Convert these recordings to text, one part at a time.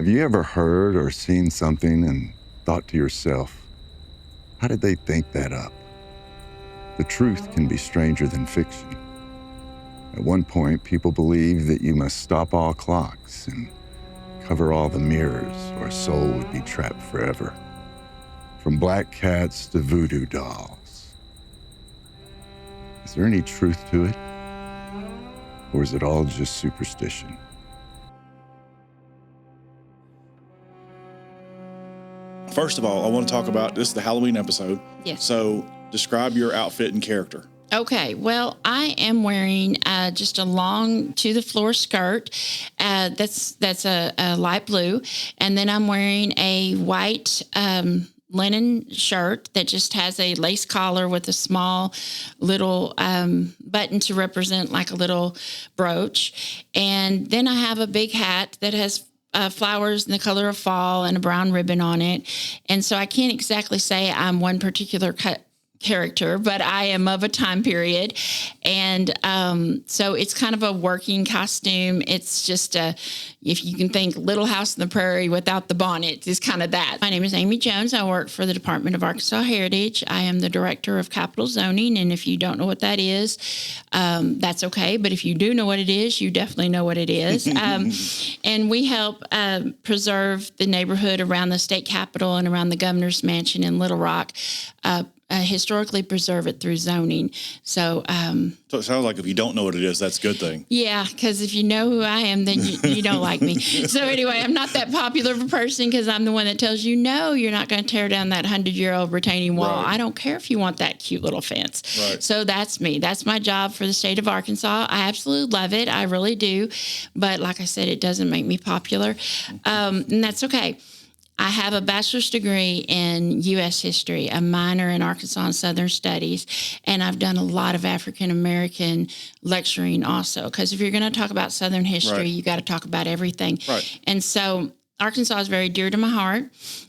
Have you ever heard or seen something and thought to yourself, how did they think that up? The truth can be stranger than fiction. At one point, people believed that you must stop all clocks and cover all the mirrors or a soul would be trapped forever. From black cats to voodoo dolls. Is there any truth to it? Or is it all just superstition? First of all, I want to talk about, this is the Halloween episode. Yes. So describe your outfit and character. Okay, well, I am wearing just a long to-the-floor skirt. That's a light blue. And then I'm wearing a white linen shirt that just has a lace collar with a small little button to represent like a little brooch. And then I have a big hat that has flowers in the color of fall and a brown ribbon on it. And so I can't exactly say I'm one particular character, but I am of a time period. And so it's kind of a working costume. It's just if you can think Little House on the Prairie without the bonnet, is kind of that. My name is Amy Jones. I work for the Department of Arkansas Heritage. I am the Director of Capital Zoning. And if you don't know what that is, that's okay. But if you do know what it is, you definitely know what it is. And we help preserve the neighborhood around the state capitol and around the governor's mansion in Little Rock, historically preserve it through zoning. So it sounds like if you don't know what it is, that's a good thing. Yeah, because if you know who I am, then you don't like me. So anyway, I'm not that popular of a person because I'm the one that tells you, no, you're not going to tear down that 100-year-old retaining wall. Right. I don't care if you want that cute little fence. Right. So that's me. That's my job for the state of Arkansas. I absolutely love it. I really do. But like I said, it doesn't make me popular. And that's okay. I have a bachelor's degree in U.S. history, a minor in Arkansas and Southern Studies, and I've done a lot of African-American lecturing also, because if you're going to talk about Southern history, you got to talk about everything. Right. And so Arkansas is very dear to my heart.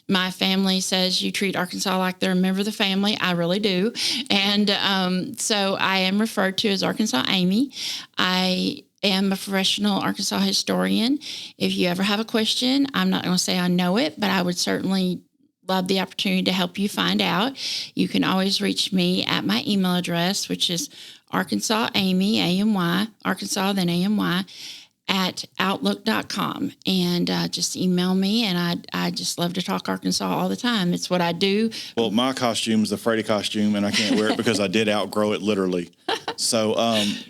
My family says you treat Arkansas like they're a member of the family. I really do. And so I am referred to as Arkansas Amy. I am a professional Arkansas historian. If you ever have a question, I'm not going to say I know it, but I would certainly love the opportunity to help you find out. You can always reach me at my email address, which is Arkansas Amy, A-M-Y, Arkansas, then A-M-Y, at outlook.com. And just email me, and I just love to talk Arkansas all the time. It's what I do. Well, my costume's the Freddy costume, and I can't wear it because I did outgrow it literally. So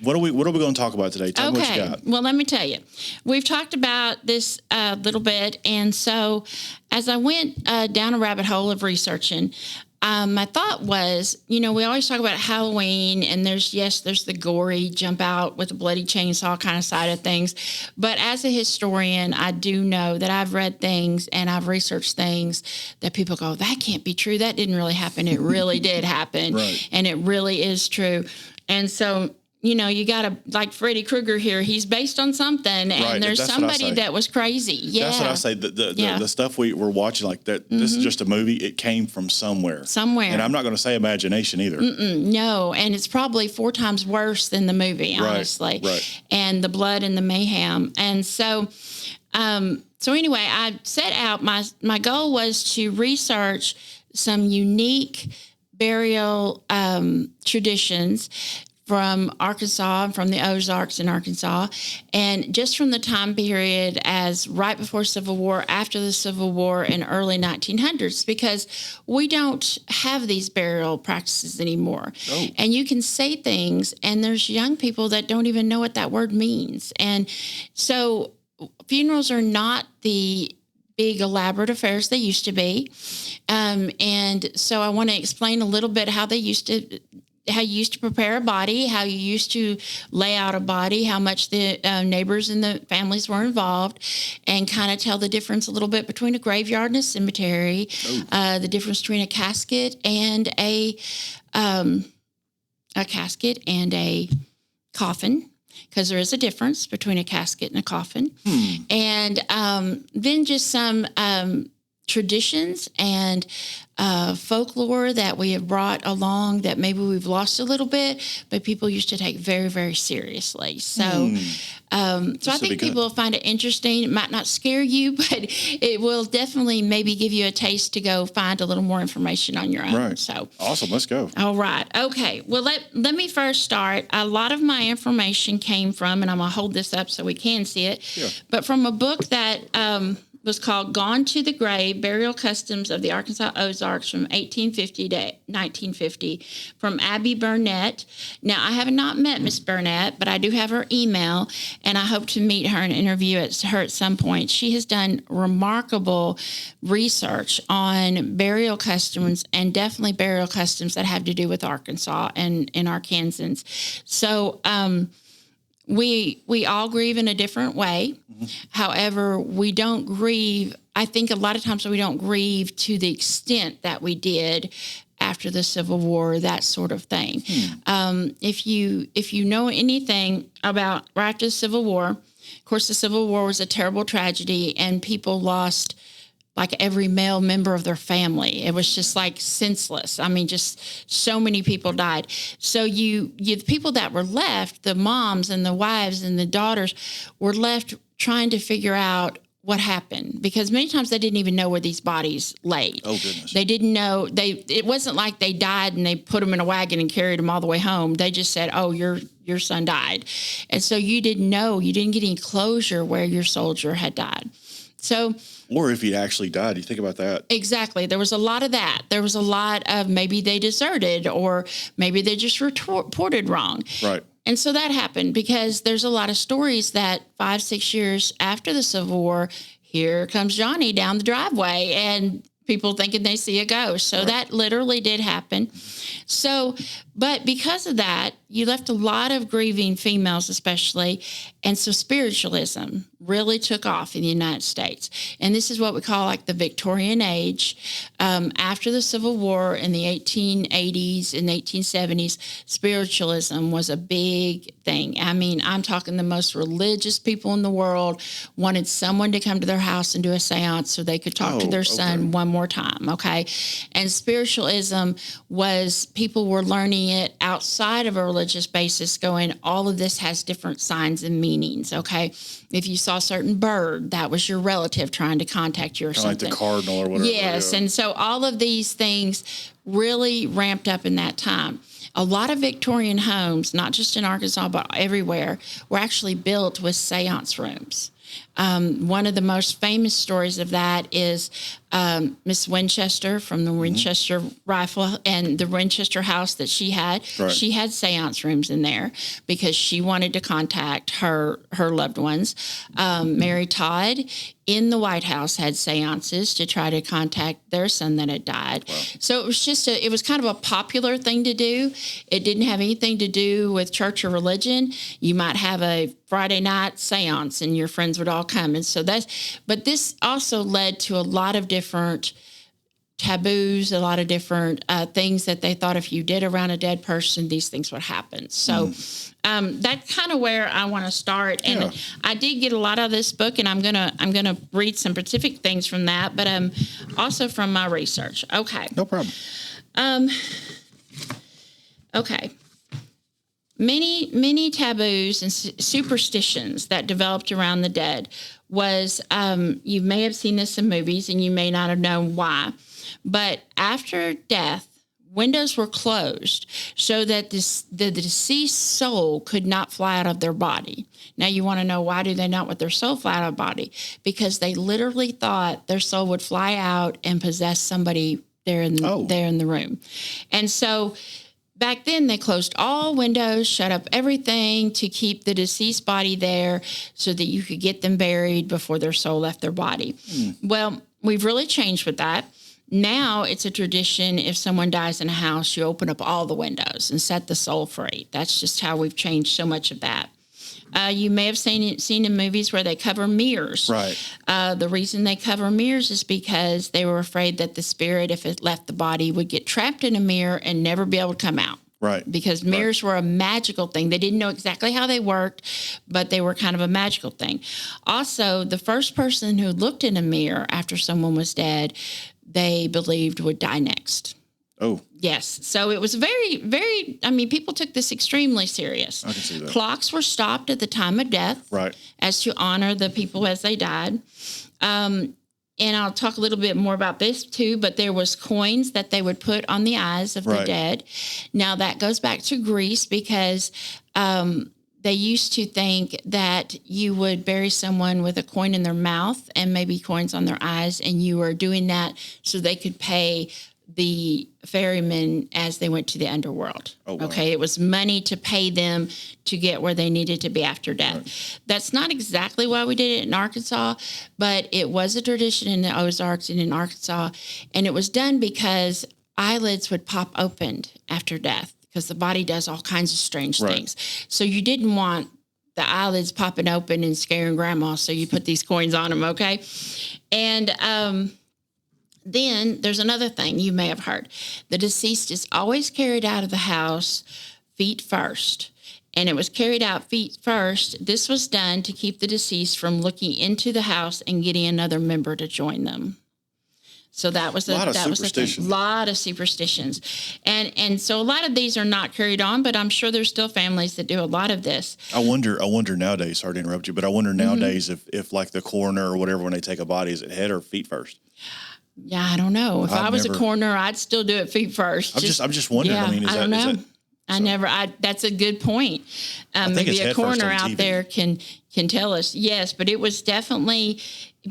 what are we going to talk about today? Tell me what you got. Well, let me tell you. We've talked about this a little bit, and so as I went down a rabbit hole of researching, my thought was, we always talk about Halloween, and there's the gory jump out with a bloody chainsaw kind of side of things. But as a historian, I do know that I've read things and I've researched things that people go, that can't be true. That didn't really happen. It really did happen. Right. And it really is true. And so, you got to, like Freddy Krueger here, he's based on something, and there's somebody that was crazy. Yeah. That's what I say. The stuff we were watching, like that, this is just a movie. It came from somewhere. And I'm not going to say imagination either. No, and it's probably 4 times worse than the movie, honestly. Right. And the blood and the mayhem. And so, anyway, I set out, my goal was to research some unique burial traditions from Arkansas, from the Ozarks in Arkansas, and just from the time period as right before Civil War, after the Civil War, and early 1900s, because we don't have these burial practices anymore. Oh. And you can say things, and there's young people that don't even know what that word means. And so funerals are not the big elaborate affairs they used to be. And so I want to explain a little bit how you used to prepare a body, how you used to lay out a body, how much the neighbors and the families were involved, and kind of tell the difference a little bit between a graveyard and a cemetery, the difference between a casket and a coffin, because there is a difference between a casket and a coffin. And then just some traditions and folklore that we have brought along that maybe we've lost a little bit, but people used to take very, very seriously. So, so I think people will find it interesting. It might not scare you, but it will definitely maybe give you a taste to go find a little more information on your own. Right. So awesome. Let's go. All right. Okay. Well, let me first start. A lot of my information came from, and I'm going to hold this up so we can see it, but from a book that was called Gone to the Grave, Burial Customs of the Arkansas Ozarks from 1850 to 1950 from Abby Burnett. Now, I have not met Miss Burnett, but I do have her email, and I hope to meet her and interview her at some point. She has done remarkable research on burial customs, and definitely burial customs that have to do with Arkansas and Arkansans. So, we all grieve in a different way. However, we don't grieve. I think a lot of times we don't grieve to the extent that we did after the Civil War, that sort of thing. If you know anything about right after the Civil War, of course, the Civil War was a terrible tragedy, and people lost like every male member of their family. It was just like senseless. I mean, just so many people died. So the people that were left, the moms and the wives and the daughters, were left trying to figure out what happened, because many times they didn't even know where these bodies laid. Oh, goodness. They didn't know. It wasn't like they died and they put them in a wagon and carried them all the way home. They just said, oh, your son died. And so you didn't know. You didn't get any closure where your soldier had died. So, or if he actually died, you think about that. Exactly. There was a lot of that. There was a lot of maybe they deserted, or maybe they just reported wrong. Right. And so that happened because there's a lot of stories that 5-6 years after the Civil War, here comes Johnny down the driveway, and people thinking they see a ghost. So that literally did happen. So, but because of that, you left a lot of grieving females, especially. And so spiritualism really took off in the United States. And this is what we call like the Victorian age. After the Civil War in the 1880s and 1870s, spiritualism was a big thing. I mean, I'm talking the most religious people in the world wanted someone to come to their house and do a seance so they could talk to their son one more time, okay? And spiritualism was, people were learning it outside of a religious basis, going, all of this has different signs and meanings, okay? If you saw a certain bird, that was your relative trying to contact you or something. Like the cardinal or whatever. Yes, and so all of these things really ramped up in that time. A lot of Victorian homes, not just in Arkansas, but everywhere, were actually built with seance rooms. One of the most famous stories of that is Miss Winchester from the Winchester Rifle and the Winchester house that she had. Right. She had seance rooms in there because she wanted to contact her loved ones. Mary Todd in the White House had seances to try to contact their son that had died. Wow. So it was just it was kind of a popular thing to do. It didn't have anything to do with church or religion. You might have a Friday night seance and your friends would all come. And so but this also led to a lot of different taboos, a lot of different things that they thought if you did around a dead person, these things would happen. So that's kind of where I want to start. And I did get a lot of this book, and I'm gonna read some specific things from that, but also from my research. Okay. No problem. Okay. Many taboos and superstitions that developed around the dead was, you may have seen this in movies and you may not have known why, but after death, windows were closed so that the deceased soul could not fly out of their body. Now you want to know, why do they not want their soul fly out of the body? Because they literally thought their soul would fly out and possess somebody there in the room. And so back then, they closed all windows, shut up everything to keep the deceased body there so that you could get them buried before their soul left their body. Well, we've really changed with that. Now it's a tradition, if someone dies in a house, you open up all the windows and set the soul free. That's just how we've changed so much of that. You may have seen in movies where they cover mirrors. Right. The reason they cover mirrors is because they were afraid that the spirit, if it left the body, would get trapped in a mirror and never be able to come out. Right. Because mirrors were a magical thing. They didn't know exactly how they worked, but they were kind of a magical thing. Also, the first person who looked in a mirror after someone was dead, they believed would die next. Oh. Yes. So it was very, very, people took this extremely serious. I can see that. Clocks were stopped at the time of death. Right. As to honor the people as they died. And I'll talk a little bit more about this too, but there was coins that they would put on the eyes of the dead. Now that goes back to Greece because they used to think that you would bury someone with a coin in their mouth and maybe coins on their eyes, and you were doing that so they could pay the ferrymen as they went to the underworld. Oh, wow. Okay. It was money to pay them to get where they needed to be after death. Right. That's not exactly why we did it in Arkansas, but it was a tradition in the Ozarks and in Arkansas. And it was done because eyelids would pop open after death because the body does all kinds of strange things. So you didn't want the eyelids popping open and scaring grandma. So you put these coins on them. Okay. And, then there's another thing you may have heard. The deceased is always carried out of the house feet first. And it was carried out feet first. This was done to keep the deceased from looking into the house and getting another member to join them. So that was a lot of superstitions. And so a lot of these are not carried on, but I'm sure there's still families that do a lot of this. I wonder nowadays, sorry to interrupt you, but I wonder nowadays if like the coroner or whatever, when they take a body, is it head or feet first? Yeah, I don't know. If I was a coroner, I'd still do it feet first. I'm just wondering. Yeah, I don't know. That's a good point. Maybe a coroner out there can tell us. Yes, but it was definitely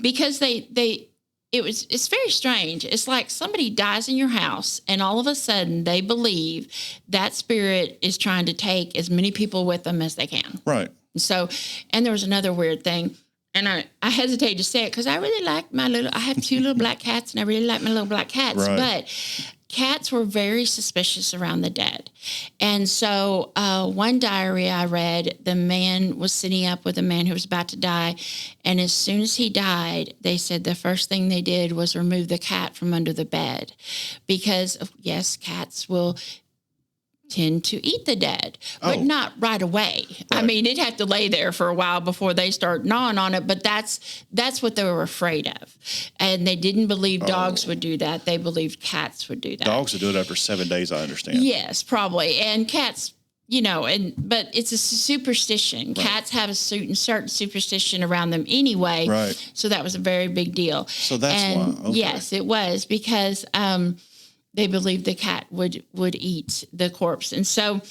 because it's very strange. It's like somebody dies in your house and all of a sudden they believe that spirit is trying to take as many people with them as they can. Right. So, and there was another weird thing. And I hesitate to say it because I really like I have 2 little black cats and I really like my little black cats. Right. But cats were very suspicious around the dead. And so one diary I read, the man was sitting up with a man who was about to die. And as soon as he died, they said the first thing they did was remove the cat from under the bed. Because, yes, cats will tend to eat the dead, but not right away. Right. It'd have to lay there for a while before they start gnawing on it, but that's what they were afraid of. And they didn't believe dogs would do that. They believed cats would do that. Dogs would do it after 7 days, I understand. Yes, probably. And cats, but it's a superstition. Right. Cats have a certain superstition around them anyway. Right. So that was a very big deal. So that's why. Okay. Yes, it was because, they believed the cat would eat the corpse. And so,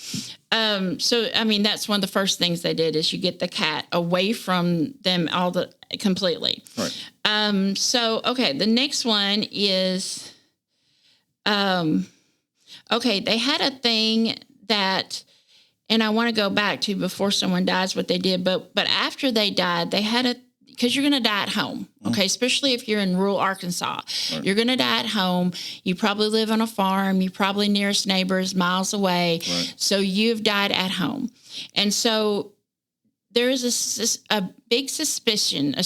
that's one of the first things they did is you get the cat away from them completely. Right. The next one is, they had a thing that, and I want to go back to before someone dies, what they did, but after they died, they had because you're going to die at home, okay? Especially if you're in rural Arkansas. Right. You're going to die at home. You probably live on a farm. You probably nearest neighbors miles away. Right. So you've died at home. And so there is a big superstition, there you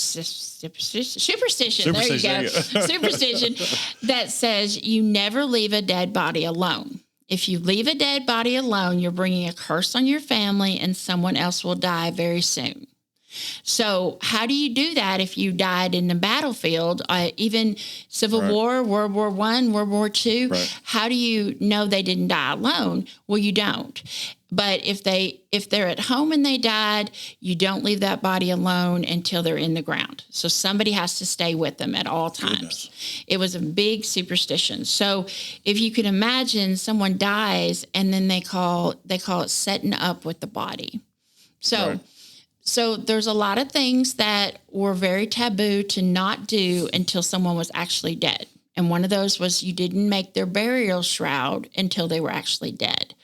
go, superstition that says you never leave a dead body alone. If you leave a dead body alone, you're bringing a curse on your family and someone else will die very soon. So how do you do that if you died in the battlefield, even Civil War, World War I, World War II? Right. How do you know they didn't die alone? Well, you don't. But if they're at home and they died, you don't leave that body alone until they're in the ground. So somebody has to stay with them at all times. Goodness. It was a big superstition. So if you can imagine someone dies and then they call it setting up with the body. So. Right. So there's a lot of things that were very taboo to not do until someone was actually dead. And one of those was you didn't make their burial shroud until they were actually dead.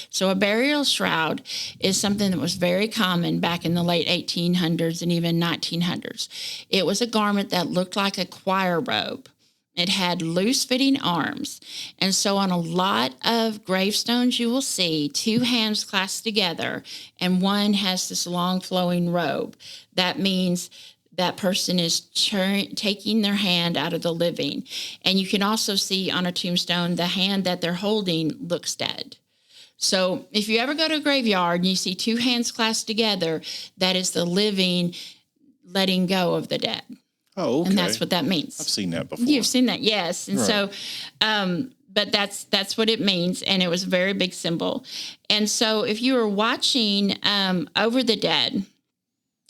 So a burial shroud is something that was very common back in the late 1800s and even 1900s. It was a garment that looked like a choir robe. It had loose-fitting arms. And so on a lot of gravestones, you will see 2 hands clasped together, and one has this long flowing robe. That means that person is taking their hand out of the living. And you can also see on a tombstone, the hand that they're holding looks dead. So if you ever go to a graveyard and you see two hands clasped together, that is the living letting go of the dead. Oh, okay. And that's what that means. I've seen that before. You've seen that, yes. And Right. so, but that's what it means. And it was a very big symbol. And so if you were watching over the dead,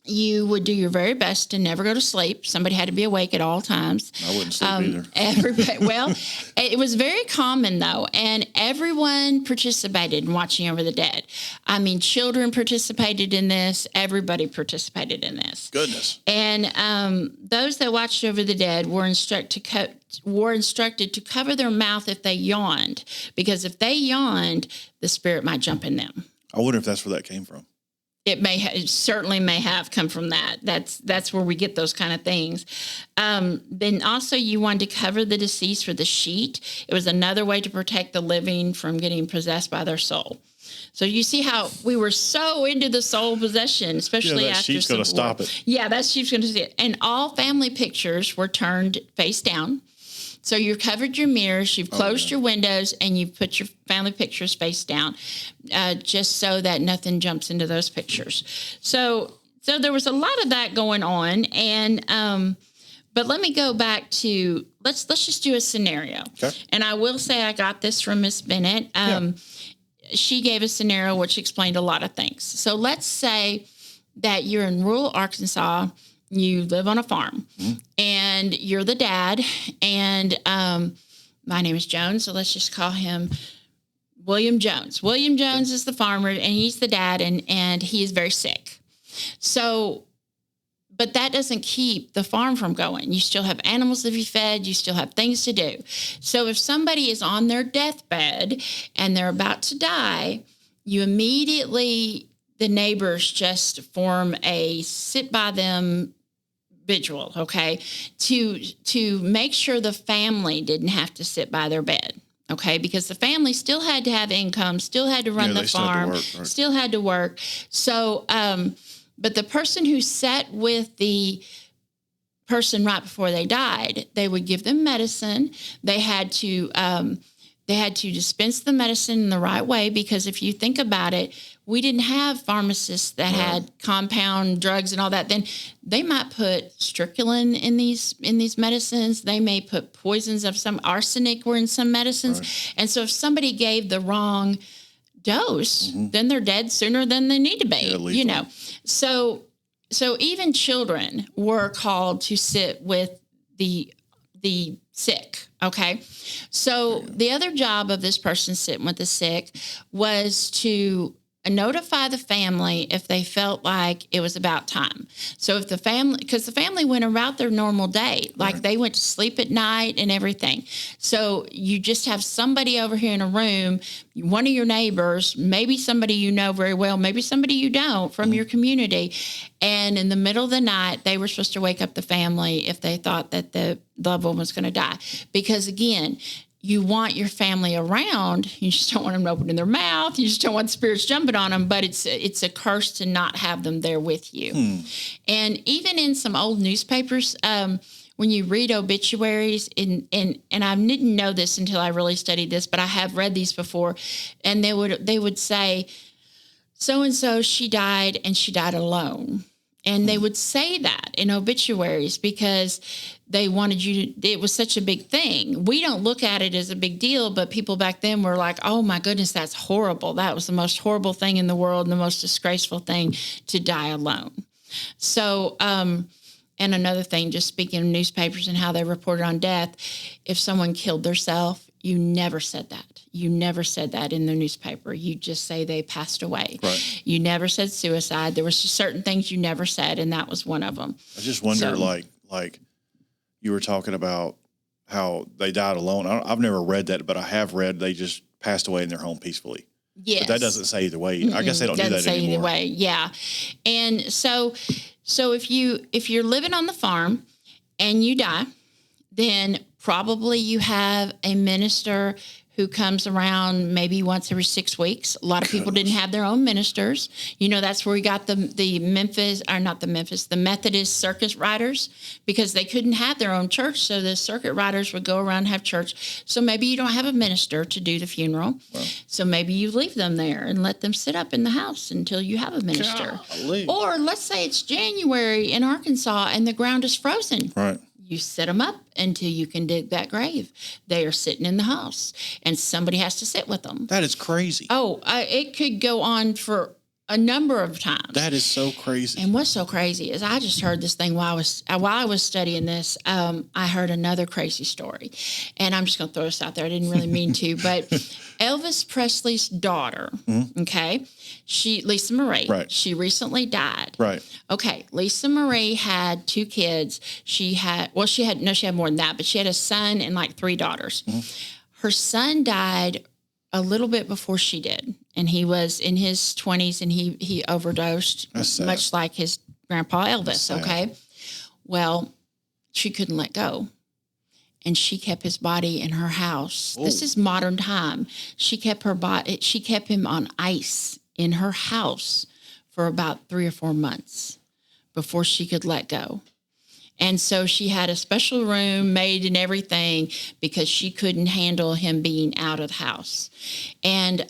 you would do your very best to never go to sleep. Somebody had to be awake at all times. I wouldn't sleep either. Everybody, well, it was very common though, and everyone participated in watching over the dead. I mean, children participated in this. Everybody participated in this. Goodness. And those that watched over the dead were instructed to cover their mouth if they yawned, because if they yawned, the spirit might jump in them. I wonder if that's where that came from. It certainly may have come from that. That's where we get those kind of things. Then also you wanted to cover the deceased with a sheet. It was another way to protect the living from getting possessed by their soul. So you see how we were so into the soul possession, especially that after sheet's going to Civil War. stop it. Yeah, that sheet's going to see it. And all family pictures were turned face down. So you've covered your mirrors, you've closed your windows, and you've put your family pictures face down, just so that nothing jumps into those pictures. So there was a lot of that going on, and but let me go back to let's just do a scenario. Okay. And I will say I got this from Miss Bennett. She gave a scenario which explained a lot of things. So let's say that you're in rural Arkansas. You live on a farm, and you're the dad, and my name is Jones, so let's just call him William Jones. William Jones is the farmer, and he's the dad, and he is very sick. So, but that doesn't keep the farm from going. You still have animals to be fed. You still have things to do. So if somebody is on their deathbed and they're about to die, you immediately... the neighbors just form a sit by them vigil, okay, to make sure the family didn't have to sit by their bed, okay, because the family still had to have income, still had to run the farm, still had to work. So, but the person who sat with the person right before they died, they would give them medicine. They had to dispense the medicine in the right way, because if you think about it, we didn't have pharmacists that had compound drugs and all that. Then they might put strychnine in these medicines. They may put poisons of some arsenic were in some medicines. Right. And so if somebody gave the wrong dose, then they're dead sooner than they need to be, you know. So even children were called to sit with the sick, okay? So the other job of this person sitting with the sick was to notify the family if they felt like it was about time. So if the family, because the family went about their normal day, like they went to sleep at night and everything. So you just have somebody over here in a room, one of your neighbors, maybe somebody you know very well, maybe somebody you don't from your community. And in the middle of the night, they were supposed to wake up the family if they thought that the loved one was going to die. Because again, you want your family around. You just don't want them to open their mouth. You just don't want spirits jumping on them. But it's a curse to not have them there with you. And even in some old newspapers, when you read obituaries, and I didn't know this until I really studied this, but I have read these before, and they would say, so and so, she died, and she died alone. And they would say that in obituaries because they wanted you to, it was such a big thing. We don't look at it as a big deal, but people back then were like, oh my goodness, that's horrible. That was the most horrible thing in the world and the most disgraceful thing, to die alone. So, and another thing, just speaking of newspapers and how they reported on death, if someone killed themselves, you never said that. You never said that in the newspaper. You just say they passed away. Right. You never said suicide. There was just certain things you never said, and that was one of them. I just wonder, like you were talking about how they died alone. I've never read that, but I have read they just passed away in their home peacefully. Yes. But that doesn't say either way. I guess they don't do that doesn't say anymore. Either way, yeah. And so if you're living on the farm and you die, then probably you have a minister who comes around maybe once every 6 weeks. A lot of people didn't have their own ministers. You know, that's where we got the Methodist circus riders, because they couldn't have their own church. So the circuit riders would go around and have church. So maybe you don't have a minister to do the funeral. Wow. So maybe you leave them there and let them sit up in the house until you have a minister. Golly. Or let's say it's January in Arkansas and the ground is frozen. Right. You set them up until you can dig that grave. They are sitting in the house, and somebody has to sit with them. That is crazy. Oh, it could go on for a number of times. That is so crazy. And what's so crazy is I just heard this thing while I was studying this. I heard another crazy story, and I'm just going to throw this out there. I didn't really mean to, but Elvis Presley's daughter, okay, Lisa Marie, right. She recently died. Right. Okay, Lisa Marie had 2 kids. She had more than that, but she had a son and like 3 daughters. Her son died a little bit before she did, and he was in his 20s, and he overdosed, much like his grandpa Elvis, okay? Well, she couldn't let go, and she kept his body in her house. Ooh. This is modern time. She kept him on ice in her house for about 3 or 4 months before she could let go. And so she had a special room made and everything because she couldn't handle him being out of the house. And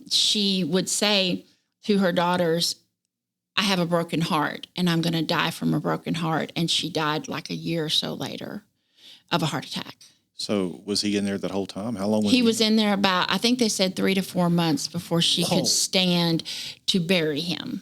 she would say to her daughters, I have a broken heart and I'm going to die from a broken heart. And she died like a year or so later of a heart attack. So was he in there that whole time? How long was he? He was in there about, I think they said 3 to 4 months before she could stand to bury him.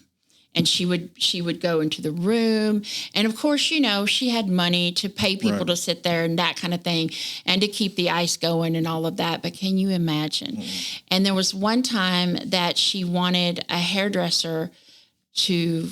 And she would go into the room. And, of course, you know, she had money to pay people to sit there and that kind of thing and to keep the ice going and all of that. But can you imagine? And there was one time that she wanted a hairdresser to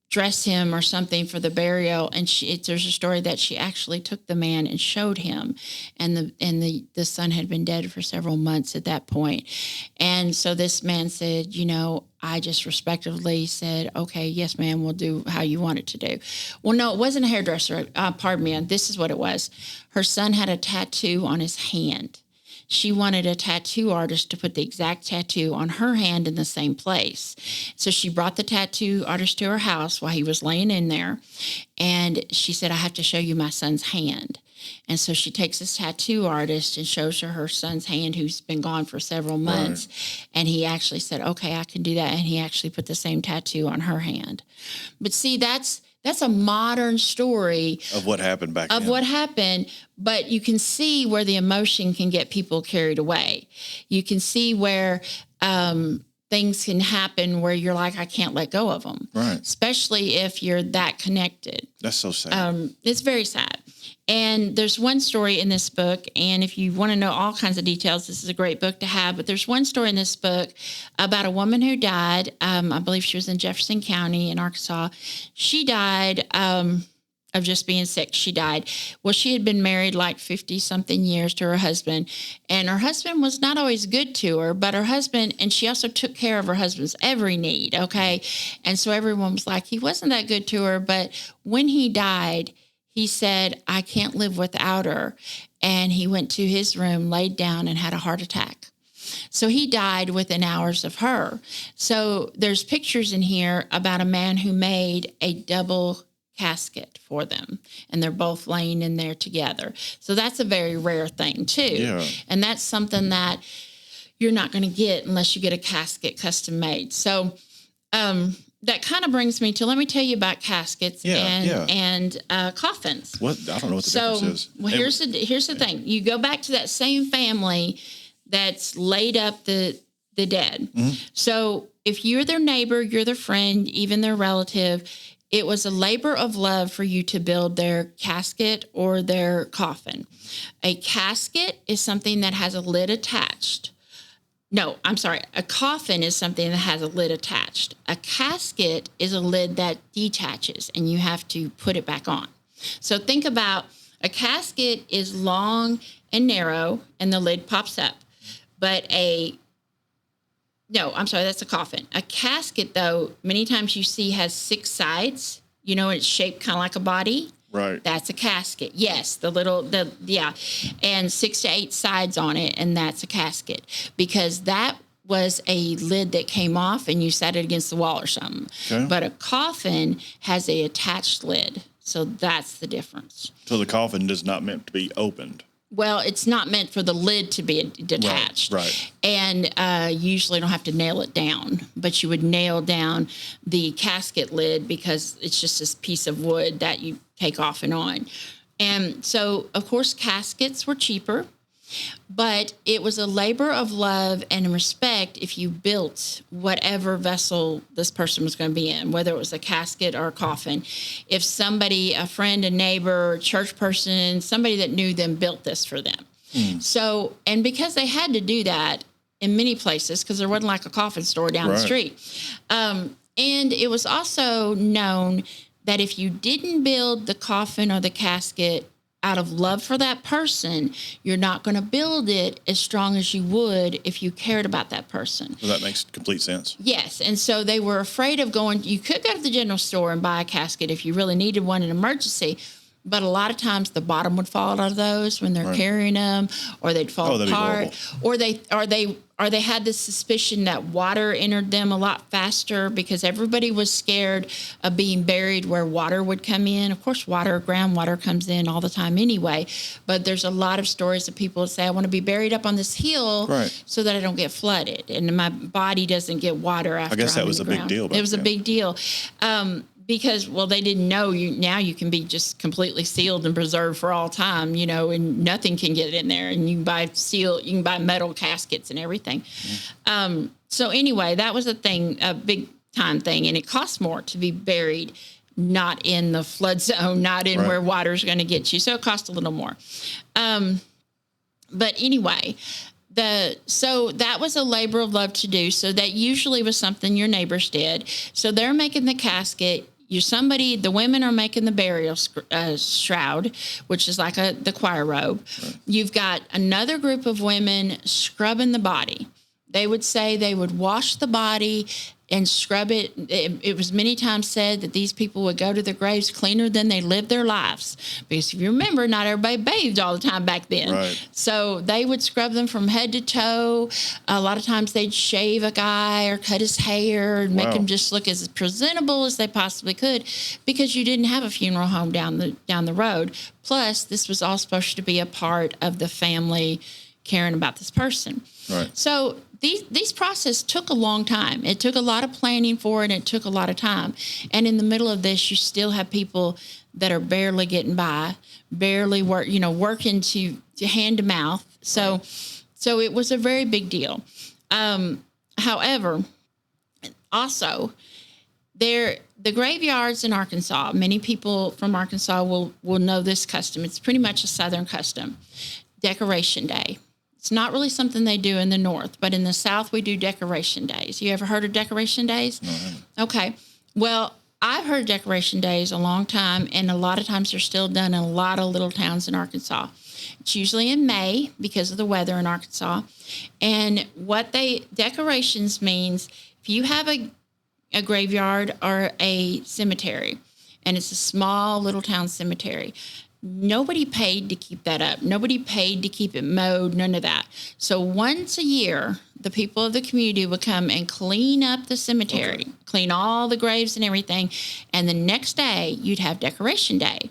dress him or something for the burial. And there's a story that she actually took the man and showed him. And the son had been dead for several months at that point. And so this man said, you know, I just respectfully said, okay, yes, ma'am, we'll do how you want it to do. Well, no, it wasn't a hairdresser. Pardon me. This is what it was. Her son had a tattoo on his hand. She wanted a tattoo artist to put the exact tattoo on her hand in the same place. So she brought the tattoo artist to her house while he was laying in there. And she said, I have to show you my son's hand. And so she takes this tattoo artist and shows her son's hand, who's been gone for several months. Right. And he actually said, okay, I can do that. And he actually put the same tattoo on her hand. But see, that's a modern story of what happened back then. Of what happened, but you can see where the emotion can get people carried away. You can see where things can happen where you're like, I can't let go of them. Right. Especially if you're that connected. That's so sad. It's very sad. And there's one story in this book, and if you want to know all kinds of details, this is a great book to have. But there's one story in this book about a woman who died. I believe she was in Jefferson County in Arkansas. She died of just being sick. She died. Well, she had been married like 50-something years to her husband, and her husband was not always good to her, but her husband, and she also took care of her husband's every need, okay? And so everyone was like, he wasn't that good to her, but when he died, he said, I can't live without her. And he went to his room, laid down, and had a heart attack. So he died within hours of her. So there's pictures in here about a man who made a double casket for them. And they're both laying in there together. So that's a very rare thing, too. Yeah. And that's something that you're not going to get unless you get a casket custom made. So, that kind of brings me to, let me tell you about caskets and coffins. What? I don't know what the difference is. Well, here's the thing. You go back to that same family that's laid up the dead. Mm-hmm. So if you're their neighbor, you're their friend, even their relative, it was a labor of love for you to build their casket or their coffin. A casket is something that has a lid attached. No, I'm sorry. A coffin is something that has a lid attached. A casket is a lid that detaches, and you have to put it back on. So think about a casket is long and narrow, and the lid pops up. But that's a coffin. A casket, though, many times you see has 6 sides. You know, it's shaped kind of like a body. Right. That's a casket. Yes, and 6 to 8 sides on it, and that's a casket, because that was a lid that came off and you set it against the wall or something. Okay. But a coffin has a attached lid, so that's the difference. So the coffin is not meant to be opened. Well, it's not meant for the lid to be detached. Right. And you usually don't have to nail it down, but you would nail down the casket lid because it's just this piece of wood that you take off and on. And so, of course, caskets were cheaper, but it was a labor of love and respect if you built whatever vessel this person was going to be in, whether it was a casket or a coffin. If somebody, a friend, a neighbor, a church person, somebody that knew them built this for them. So, and because they had to do that in many places, because there wasn't like a coffin store down the street. And it was also known that if you didn't build the coffin or the casket out of love for that person, you're not going to build it as strong as you would if you cared about that person. Well, that makes complete sense. Yes. And so they were afraid of going. You could go to the general store and buy a casket if you really needed one in an emergency. But a lot of times the bottom would fall out of those when they're carrying them, or they'd fall apart, or they had this suspicion that water entered them a lot faster because everybody was scared of being buried where water would come in. Of course, groundwater comes in all the time anyway, but there's a lot of stories of people that say, I want to be buried up on this hill so that I don't get flooded and my body doesn't get water after I guess I'm that was a big deal. It was a big deal. Because, well, they didn't know now you can be just completely sealed and preserved for all time, and nothing can get in there. And you can buy metal caskets and everything. So anyway, that was a big time thing. And it costs more to be buried, not in the flood zone, not in where water's going to get you. So it cost a little more. But anyway, so that was a labor of love to do. So that usually was something your neighbors did. So they're making the casket. The women are making the burial shroud, which is like the choir robe. Right. You've got another group of women scrubbing the body. They would say they would wash the body and scrub it. It was many times said that these people would go to their graves cleaner than they lived their lives. Because if you remember, not everybody bathed all the time back then. Right. So they would scrub them from head to toe. A lot of times they'd shave a guy or cut his hair and make him just look as presentable as they possibly could, because you didn't have a funeral home down the road. Plus, this was all supposed to be a part of the family caring about this person. Right. So these process took a long time. It took a lot of planning for it, and it took a lot of time. And in the middle of this, you still have people that are barely getting by, barely working to hand to mouth. So it was a very big deal. However, also the graveyards in Arkansas, many people from Arkansas will know this custom. It's pretty much a Southern custom. Decoration Day. It's not really something they do in the North, but in the South, we do Decoration Days. You ever heard of Decoration Days? No. Okay. Well, I've heard of Decoration Days a long time, and a lot of times they're still done in a lot of little towns in Arkansas. It's usually in May because of the weather in Arkansas. And decorations means if you have a graveyard or a cemetery, and it's a small little town cemetery, nobody paid to keep that up. Nobody paid to keep it mowed, none of that. So once a year, the people of the community would come and clean up the cemetery, clean all the graves and everything. And the next day, you'd have Decoration Day.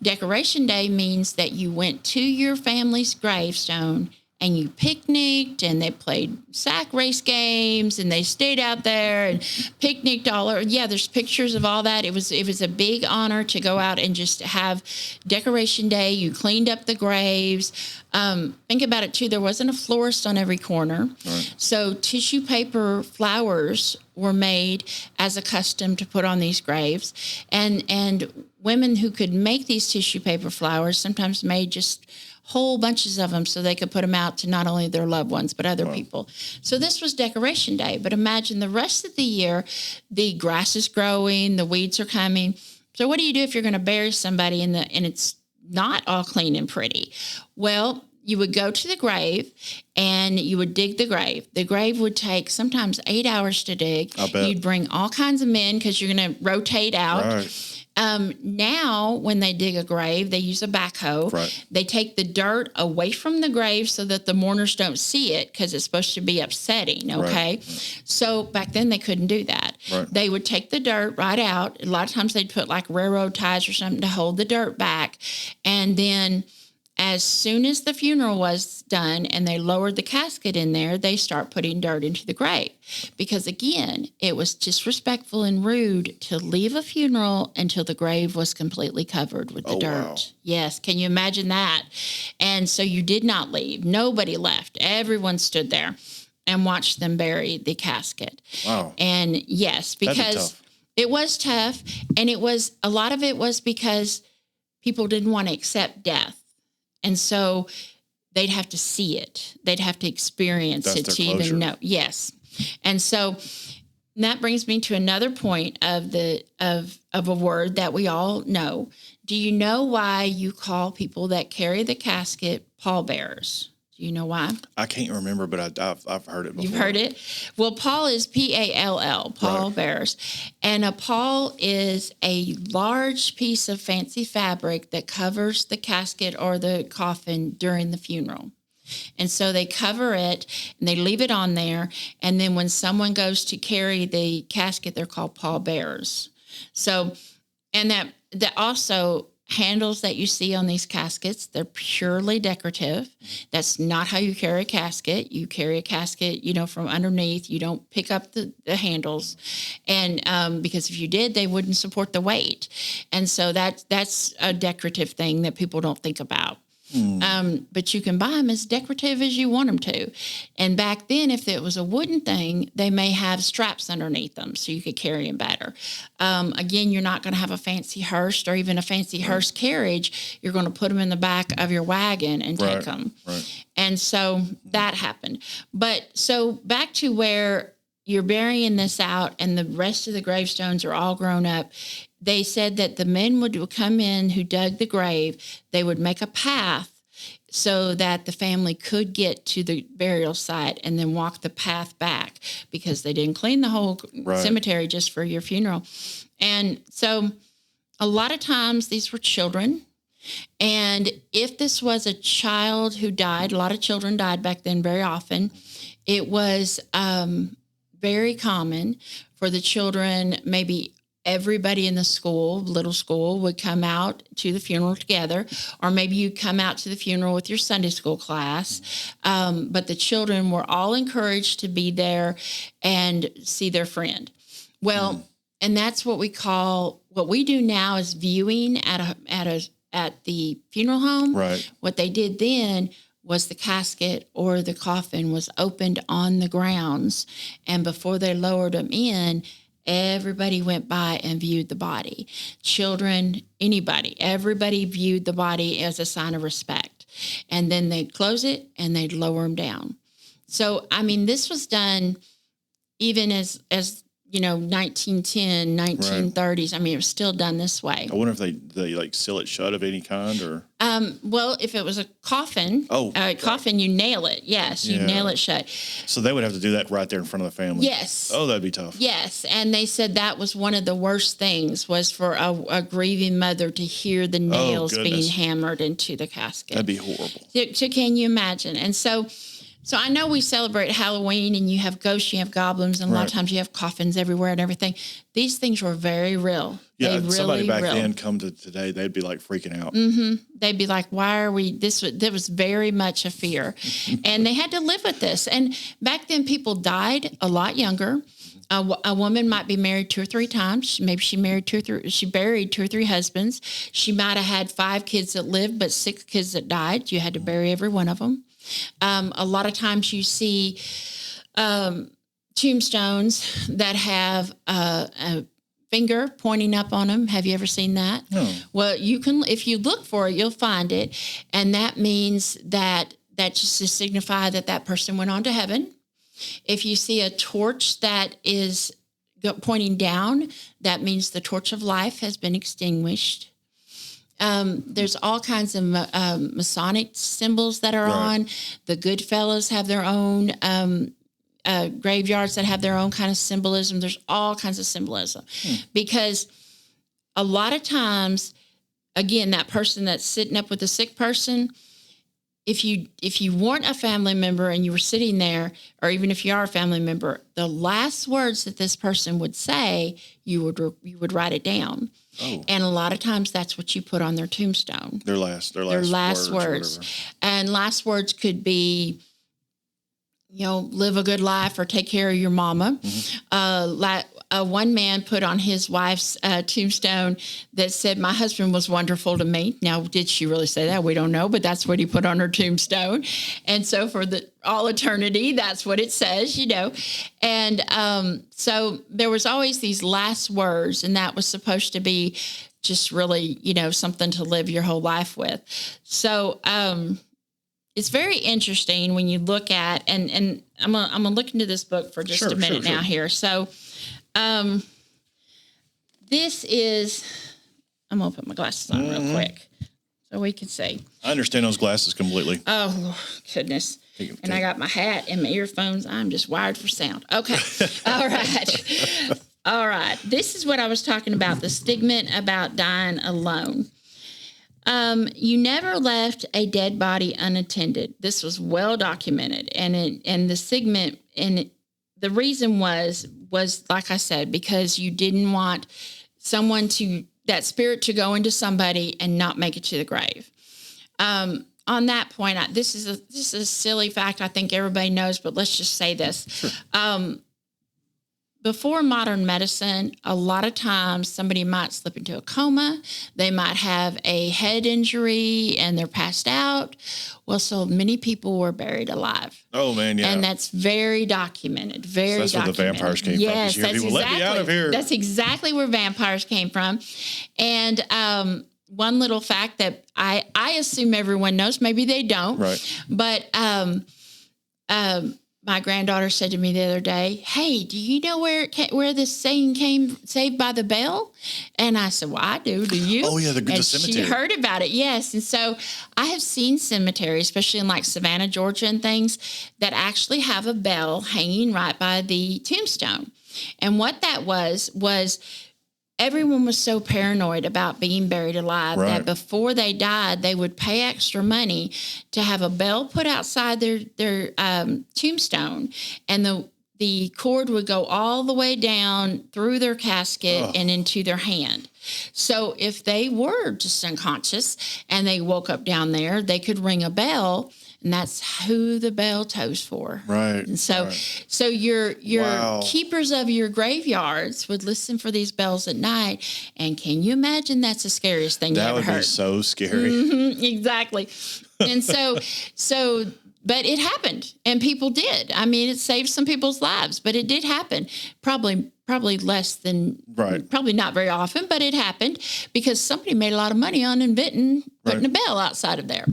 Decoration Day means that you went to your family's gravestone and you picnicked, and they played sack race games, and they stayed out there and picnicked all over. Yeah, there's pictures of all that. It was a big honor to go out and just have Decoration Day. You cleaned up the graves. Think about it, too. There wasn't a florist on every corner. Right. So tissue paper flowers were made as a custom to put on these graves. And women who could make these tissue paper flowers sometimes made just whole bunches of them so they could put them out to not only their loved ones, but other people. So this was Decoration Day. But imagine the rest of the year, the grass is growing, the weeds are coming. So what do you do if you're going to bury somebody and it's not all clean and pretty? Well, you would go to the grave and you would dig the grave. The grave would take sometimes 8 hours to dig. I bet. You'd bring all kinds of men because you're going to rotate out. Right. Now, when they dig a grave, they use a backhoe. Right. They take the dirt away from the grave so that the mourners don't see it because it's supposed to be upsetting, okay? Right. So back then they couldn't do that. Right. They would take the dirt right out. A lot of times they'd put like railroad ties or something to hold the dirt back. And then as soon as the funeral was done and they lowered the casket in there, they start putting dirt into the grave. Because again, it was disrespectful and rude to leave a funeral until the grave was completely covered with the dirt. Wow. Yes. Can you imagine that? And so you did not leave. Nobody left. Everyone stood there and watched them bury the casket. Wow. And yes, That'd be because tough. it was tough. And it was, a lot of it was because people didn't want to accept death. And so they'd have to see it. They'd have to experience That's it their to closure. even know. Yes. And so that brings me to another point of a word that we all know. Do you know why you call people that carry the casket pallbearers? Do you know why? I can't remember, but I've heard it before. You've heard it? Well, pall is P-A-L-L, pall bearers. And a pall is a large piece of fancy fabric that covers the casket or the coffin during the funeral. And so they cover it and they leave it on there. And then when someone goes to carry the casket, they're called pall bearers. So, and that also handles that you see on these caskets, they're purely decorative. That's not how you carry a casket. You carry a casket, from underneath. You don't pick up the handles. And because if you did, they wouldn't support the weight. And so that's a decorative thing that people don't think about. But you can buy them as decorative as you want them to. And back then, if it was a wooden thing, they may have straps underneath them so you could carry them better. Again, you're not going to have a fancy hearse or even a fancy hearse carriage. You're going to put them in the back of your wagon and take them. Right. And so that happened. But so back to where you're burying this out and the rest of the gravestones are all grown up. They said that the men would come in who dug the grave. They would make a path so that the family could get to the burial site and then walk the path back because they didn't clean the whole cemetery just for your funeral. And so a lot of times these were children. And if this was a child who died, a lot of children died back then very often, it was very common for the children, maybe everybody in the school, little school, would come out to the funeral together, or maybe you come out to the funeral with your Sunday school class. But the children were all encouraged to be there and see their friend. Well, and that's what we do now is viewing at the funeral home. Right. What they did then was the casket or the coffin was opened on the grounds, and before they lowered them in, everybody went by and viewed the body. Children, anybody, everybody viewed the body as a sign of respect. And then they'd close it and they'd lower them down. So, I mean, this was done even as 1910, 1930s. I mean, it was still done this way. I wonder if they like seal it shut of any kind or. Well, if it was a coffin, you nail it. Yes, you nail it shut. So they would have to do that right there in front of the family. Yes. Oh, that'd be tough. Yes, and they said that was one of the worst things was for a grieving mother to hear the nails being hammered into the casket. That'd be horrible. So can you imagine? And so I know we celebrate Halloween and you have ghosts, you have goblins, and a lot of times you have coffins everywhere and everything. These things were very real. Yeah, they somebody back real. then come to today, they'd be like freaking out. Mm-hmm. They'd be like, why are we, there was very much a fear. And they had to live with this. And back then people died a lot younger. A woman might be married 2 or 3 times. Maybe she buried 2 or 3 husbands. She might have had 5 kids that lived, but 6 kids that died. You had to bury every one of them. A lot of times you see tombstones that have a finger pointing up on them. Have you ever seen that? No. Well, you can, if you look for it, you'll find it. And that means that just to signify that person went on to heaven. If you see a torch that is pointing down, that means the torch of life has been extinguished. There's all kinds of Masonic symbols that are on. The Goodfellas have their own graveyards that have their own kind of symbolism. There's all kinds of symbolism because a lot of times, again, that person that's sitting up with the sick person, if you weren't a family member and you were sitting there, or even if you are a family member, the last words that this person would say, you would write it down. Oh. And a lot of times that's what you put on their tombstone. Their last words. And last words could be, live a good life or take care of your mama. One man put on his wife's tombstone that said, "My husband was wonderful to me." Now, did she really say that? We don't know, but that's what he put on her tombstone. And so for all eternity, that's what it says, And so there was always these last words, and that was supposed to be just really, something to live your whole life with. So it's very interesting when you look at, and I'm gonna look into this book for just a minute now here. So this is, I'm going to put my glasses on real quick so we can see. I understand those glasses completely. Oh, goodness. And I got my hat and my earphones. I'm just wired for sound. Okay. All right. All right. This is what I was talking about, the stigma about dying alone. You never left a dead body unattended. This was well documented. And the stigma, and the reason was like I said, because you didn't want that spirit to go into somebody and not make it to the grave. On that point, this is a silly fact I think everybody knows, but let's just say this. Sure. Before modern medicine, a lot of times somebody might slip into a coma. They might have a head injury and they're passed out. Well, so many people were buried alive. Oh, man, yeah. And that's very documented, very documented. That's where the vampires came from. Yes, that's people, exactly, let me out of here. That's exactly where vampires came from. And one little fact that I assume everyone knows, maybe they don't. Right. But my granddaughter said to me the other day, "Hey, do you know where this saying came, Saved by the Bell?" And I said, "Well, I do. Do you?" Oh, yeah, the cemetery. She heard about it, yes. And so I have seen cemeteries, especially in like Savannah, Georgia and things, that actually have a bell hanging right by the tombstone. And what that was everyone was so paranoid about being buried alive that before they died, they would pay extra money to have a bell put outside their tombstone, and the cord would go all the way down through their casket and into their hand. So if they were just unconscious and they woke up down there, they could ring a bell. And that's who the bell toes for. Right. And so your keepers of your graveyards would listen for these bells at night. And can you imagine that's the scariest thing you ever heard? That would be so scary. Mm-hmm, exactly. And but it happened, and people did. I mean, it saved some people's lives, but it did happen. Probably less than, probably not very often, but it happened because somebody made a lot of money on putting a bell outside of there.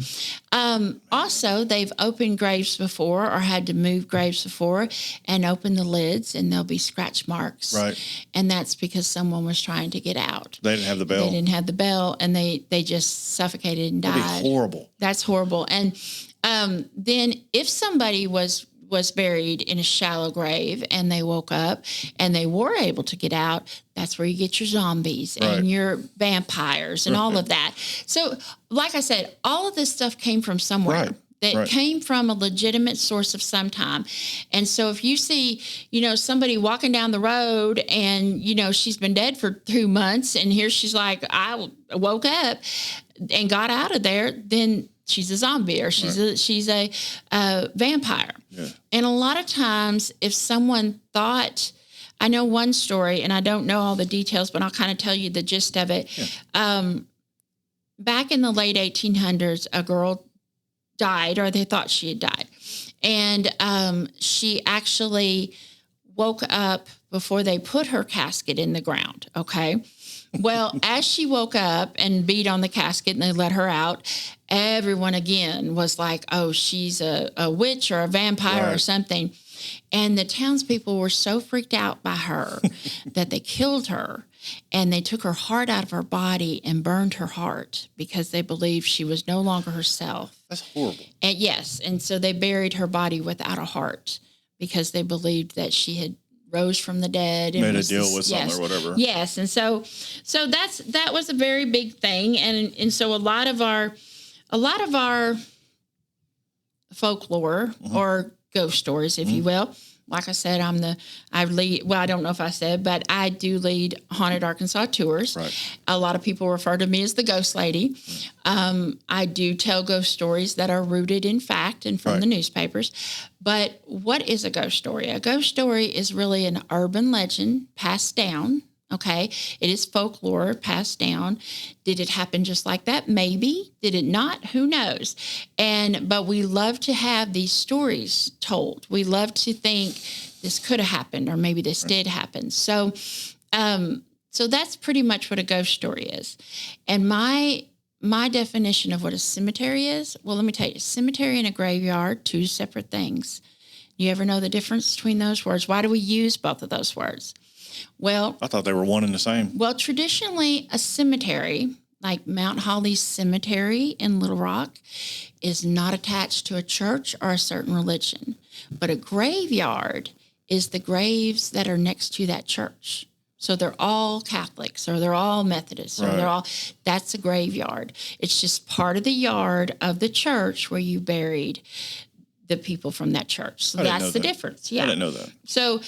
Also, they've opened graves before or had to move graves before and open the lids, and there'll be scratch marks. Right. And that's because someone was trying to get out. They didn't have the bell. They didn't have the bell, and they just suffocated and died. That'd be horrible. That's horrible. And then if somebody was buried in a shallow grave and they woke up and they were able to get out, that's where you get your zombies and your vampires and all of that. So, like I said, all of this stuff came from somewhere. That came from a legitimate source of some time. And so if you see, somebody walking down the road and, she's been dead for 2 months and here she's like, I woke up and got out of there, then she's a zombie or she's a vampire. Yeah. And a lot of times if someone thought, I know one story and I don't know all the details, but I'll kind of tell you the gist of it. Yeah. Back in the late 1800s, a girl died, or they thought she had died. And she actually woke up before they put her casket in the ground. Okay. Well, as she woke up and beat on the casket and they let her out, everyone again was like, oh, she's a witch or a vampire or something. And the townspeople were so freaked out by her that they killed her, and they took her heart out of her body and burned her heart because they believed she was no longer herself. That's horrible. And yes. And so they buried her body without a heart because they believed that she had rose from the dead and Made a was deal this- with something yes. or whatever. Yes, and so that was a very big thing, and so a lot of our folklore or ghost stories, if you will. Like I said, I lead, well, I don't know if I said, but I do lead Haunted Arkansas tours. Right. A lot of people refer to me as the ghost lady. I do tell ghost stories that are rooted in fact and from the newspapers. But what is a ghost story? A ghost story is really an urban legend passed down. Okay. It is folklore passed down. Did it happen just like that? Maybe. Did it not? Who knows? But we love to have these stories told. We love to think this could have happened, or maybe this did happen. So that's pretty much what a ghost story is. And my definition of what a cemetery is, well, let me tell you, a cemetery and a graveyard, two separate things. You ever know the difference between those words? Why do we use both of those words? Well, I thought they were one and the same. Well, traditionally, a cemetery, like Mount Holly Cemetery in Little Rock, is not attached to a church or a certain religion. But a graveyard is the graves that are next to that church. So they're all Catholics, or they're all Methodists, or that's a graveyard. It's just part of the yard of the church where you buried the people from that church. So that's the difference. Yeah. I didn't know that. So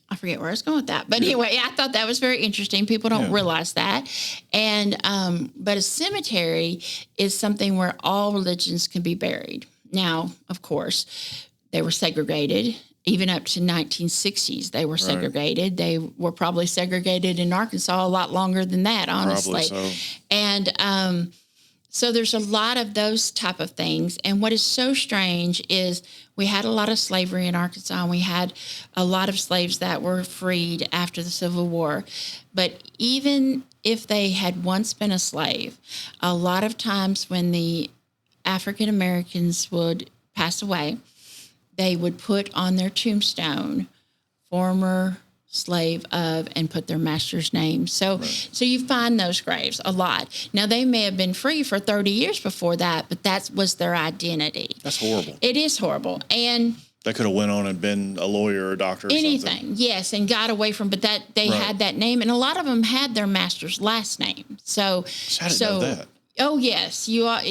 I forget where I was going with that. But anyway, I thought that was very interesting. People don't realize that. And but a cemetery is something where all religions can be buried. Now, of course, they were segregated. Even up to 1960s, they were segregated. They were probably segregated in Arkansas a lot longer than that, honestly. Probably so. And so there's a lot of those type of things. And what is so strange is we had a lot of slavery in Arkansas, and we had a lot of slaves that were freed after the Civil War. But even if they had once been a slave, a lot of times when the African Americans would pass away, they would put on their tombstone former slave of, and put their master's name. So you find those graves a lot. Now, they may have been free for 30 years before that, but that was their identity. That's horrible. It is horrible. And they could have went on and been a lawyer or a doctor or anything, something. yes, and got away from, but that they had that name, and a lot of them had their master's last name. So I didn't know that. Oh, yes. You are,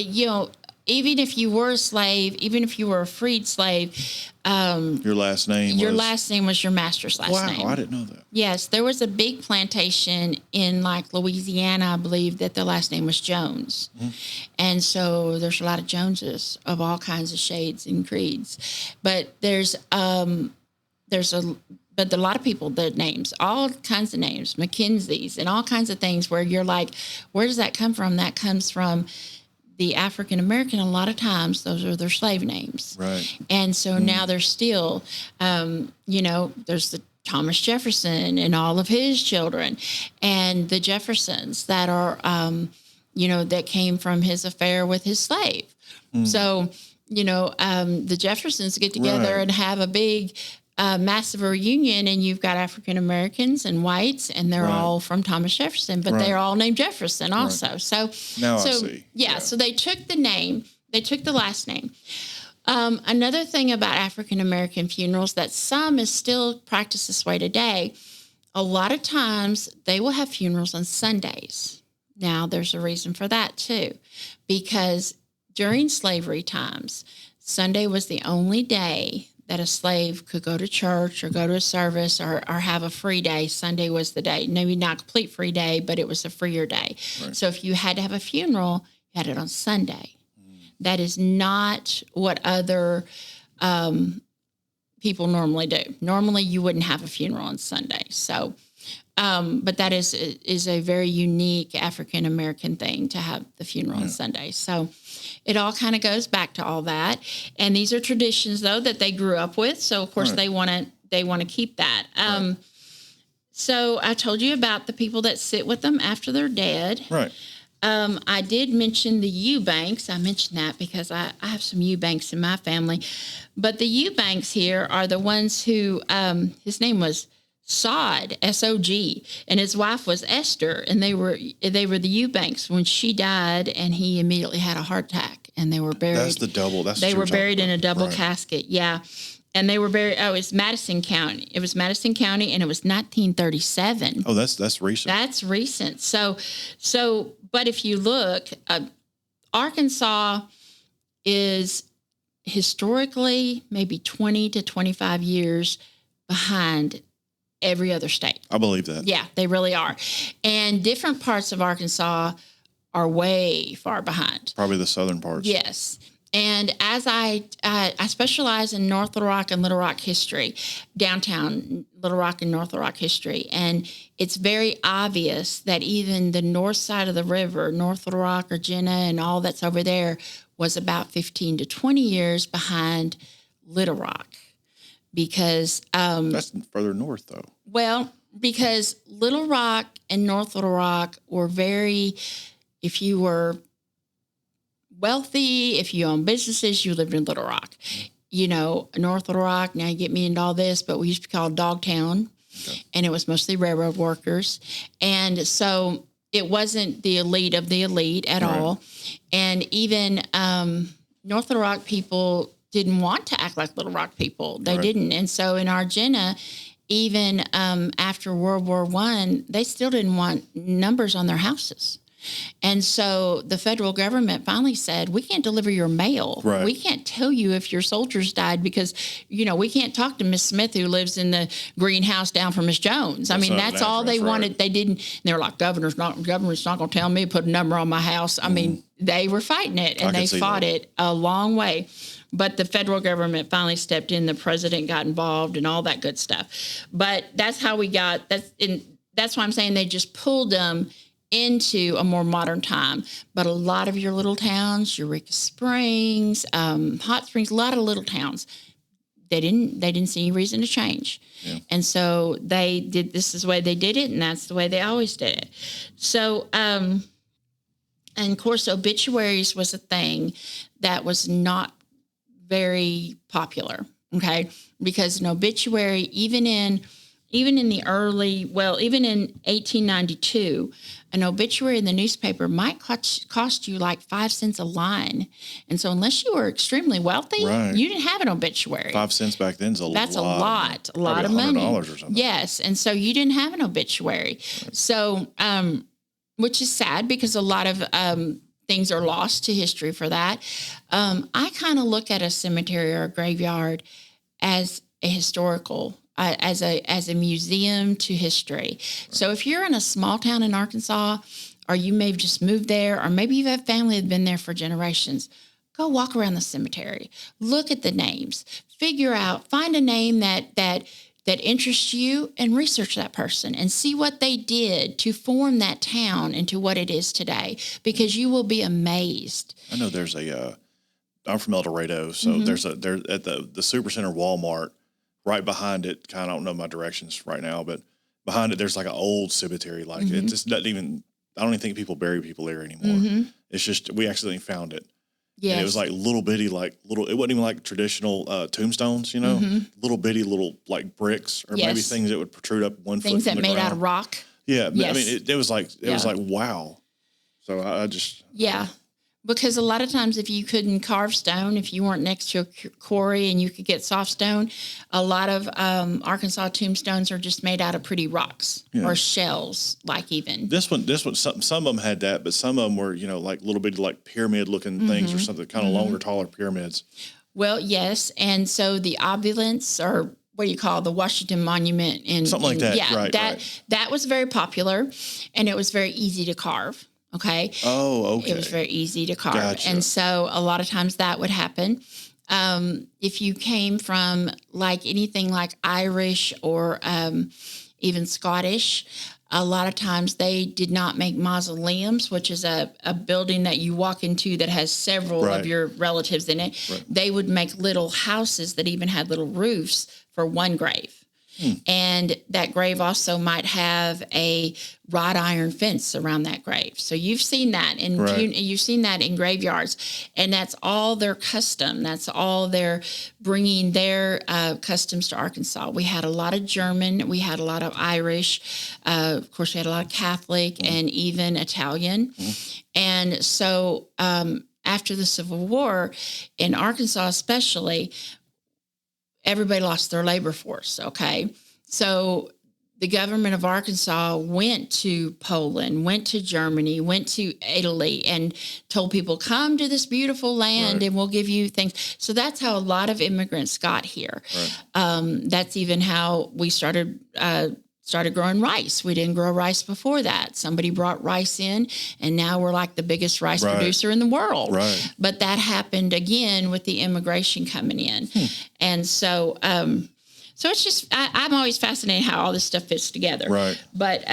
even if you were a slave, even if you were a freed slave, your last name was your master's last name. Wow, I didn't know that. Yes, there was a big plantation in like Louisiana, I believe, that the last name was Jones. Mm-hmm. And so there's a lot of Joneses of all kinds of shades and creeds. But there's a lot of people, the names, all kinds of names, Mackenzies and all kinds of things where you're like, where does that come from? That comes from the African American. A lot of times those are their slave names. Right. And so now there's still, there's the Thomas Jefferson and all of his children, and the Jeffersons that are, that came from his affair with his slave. So, the Jeffersons get together and have a big, massive reunion, and you've got African Americans and whites, and they're all from Thomas Jefferson, but they're all named Jefferson also. So now I see. Yeah, so they took the name, they took the last name. Another thing about African American funerals that some is still practiced this way today, a lot of times they will have funerals on Sundays. Now, there's a reason for that too, because during slavery times, Sunday was the only day that a slave could go to church or go to a service or have a free day. Sunday was the day. Maybe not a complete free day, but it was a freer day. Right. So if you had to have a funeral, you had it on Sunday. That is not what other people normally do. Normally, you wouldn't have a funeral on Sunday. So, but that is a very unique African American thing to have the funeral on Sunday. So it all kind of goes back to all that. And these are traditions, though, that they grew up with. So of course they want to keep that. So I told you about the people that sit with them after they're dead. Right. I did mention the Eubanks. I mentioned that because I have some Eubanks in my family. But the Eubanks here are the ones who, his name was SOD, S-O-G, and his wife was Esther, and they were the Eubanks when she died, and he immediately had a heart attack, and they were buried. That's the double. They were buried in a double casket, yeah. And they were it's Madison County. It was Madison County, and it was 1937. Oh, that's recent. That's recent. But if you look, Arkansas is historically maybe 20 to 25 years behind every other state. I believe that. Yeah, they really are. And different parts of Arkansas are way far behind. Probably the southern parts. Yes. And as I specialize in North Little Rock and Little Rock history, downtown Little Rock and North Little Rock history. And it's very obvious that even the north side of the river, North Little Rock, Virginia, and all that's over there was about 15 to 20 years behind Little Rock. Because that's further north, though. Well, because Little Rock and North Little Rock were very, if you were wealthy, if you owned businesses, you lived in Little Rock. You know, North Little Rock, now you get me into all this, but we used to call it Dogtown, and it was mostly railroad workers. And so it wasn't the elite of the elite at all. And even North Little Rock people didn't want to act like Little Rock people. They didn't. And so in Argenna, even after World War I, they still didn't want numbers on their houses. And so the federal government finally said, we can't deliver your mail. Right. We can't tell you if your soldiers died because, you know, we can't talk to Miss Smith who lives in the greenhouse down from Miss Jones. I mean, that's all they wanted. They didn't. They were like, government's not going to tell me to put a number on my house. I mean, they were fighting it, and they fought it a long way. But the federal government finally stepped in. The president got involved and all that good stuff. But that's how we got. That's why I'm saying they just pulled them into a more modern time. But a lot of your little towns, Eureka Springs, Hot Springs, a lot of little towns, they didn't see any reason to change. Yeah. And so they did, this is the way they did it, and that's the way they always did it. So, and of course, obituaries was a thing that was not very popular, okay? Because an obituary, even in the early, even in 1892, an obituary in the newspaper might cost you like 5 cents a line. And so unless you were extremely wealthy, you didn't have an obituary. 5 cents back then is a lot. That's a lot of money. $100 or something. Yes. And so you didn't have an obituary. Right. So, which is sad because a lot of things are lost to history for that. I kind of look at a cemetery or a graveyard as a historical as a museum to history. So if you're in a small town in Arkansas, or you may have just moved there, or maybe you have family that's been there for generations, go walk around the cemetery. Look at the names. Find a name that interests you, and research that person and see what they did to form that town into what it is today, because you will be amazed. I know there's I'm from El Dorado, so there's at the Supercenter Walmart. Right behind it, I don't know my directions right now, but behind it, there's like an old cemetery. Like it just doesn't even, I don't even think people bury people there anymore. It's just, we accidentally found it. Yes. And it was like little bitty, it wasn't even like traditional tombstones, you know, little bitty, like bricks or maybe things that would protrude up 1 foot from the ground. Things that made out of rock. Yeah. Yes. I mean, it was like, wow. So I just. Yeah. Because a lot of times if you couldn't carve stone, if you weren't next to a quarry and you could get soft stone, a lot of Arkansas tombstones are just made out of pretty rocks or shells, like even. This one, some of them had that, but some of them were, like little bit like pyramid looking things or something, kind of longer, taller pyramids. Well, yes. And so the obulence, or what do you call the Washington Monument? Something like that. Yeah, that was very popular, and it was very easy to carve. Okay. Oh, okay. It was very easy to carve. Gotcha. And so a lot of times that would happen. If you came from like anything like Irish or even Scottish, a lot of times they did not make mausoleums, which is a building that you walk into that has several of your relatives in it. Right. They would make little houses that even had little roofs for one grave. And that grave also might have a wrought iron fence around that grave. So you've seen that, and you've seen that in graveyards, and that's all their custom. That's all they're bringing their customs to Arkansas. We had a lot of German, we had a lot of Irish, of course, we had a lot of Catholic and even Italian, and so after the Civil War in Arkansas, especially. everybody lost their labor force. Okay. So the government of Arkansas went to Poland, went to Germany, went to Italy, and told people, come to this beautiful land and we'll give you things. So that's how a lot of immigrants got here. That's even how we started growing rice. We didn't grow rice before that. Somebody brought rice in, and now we're like the biggest rice producer in the world. But that happened again with the immigration coming in. And so, so it's just, I'm always fascinated how all this stuff fits together. But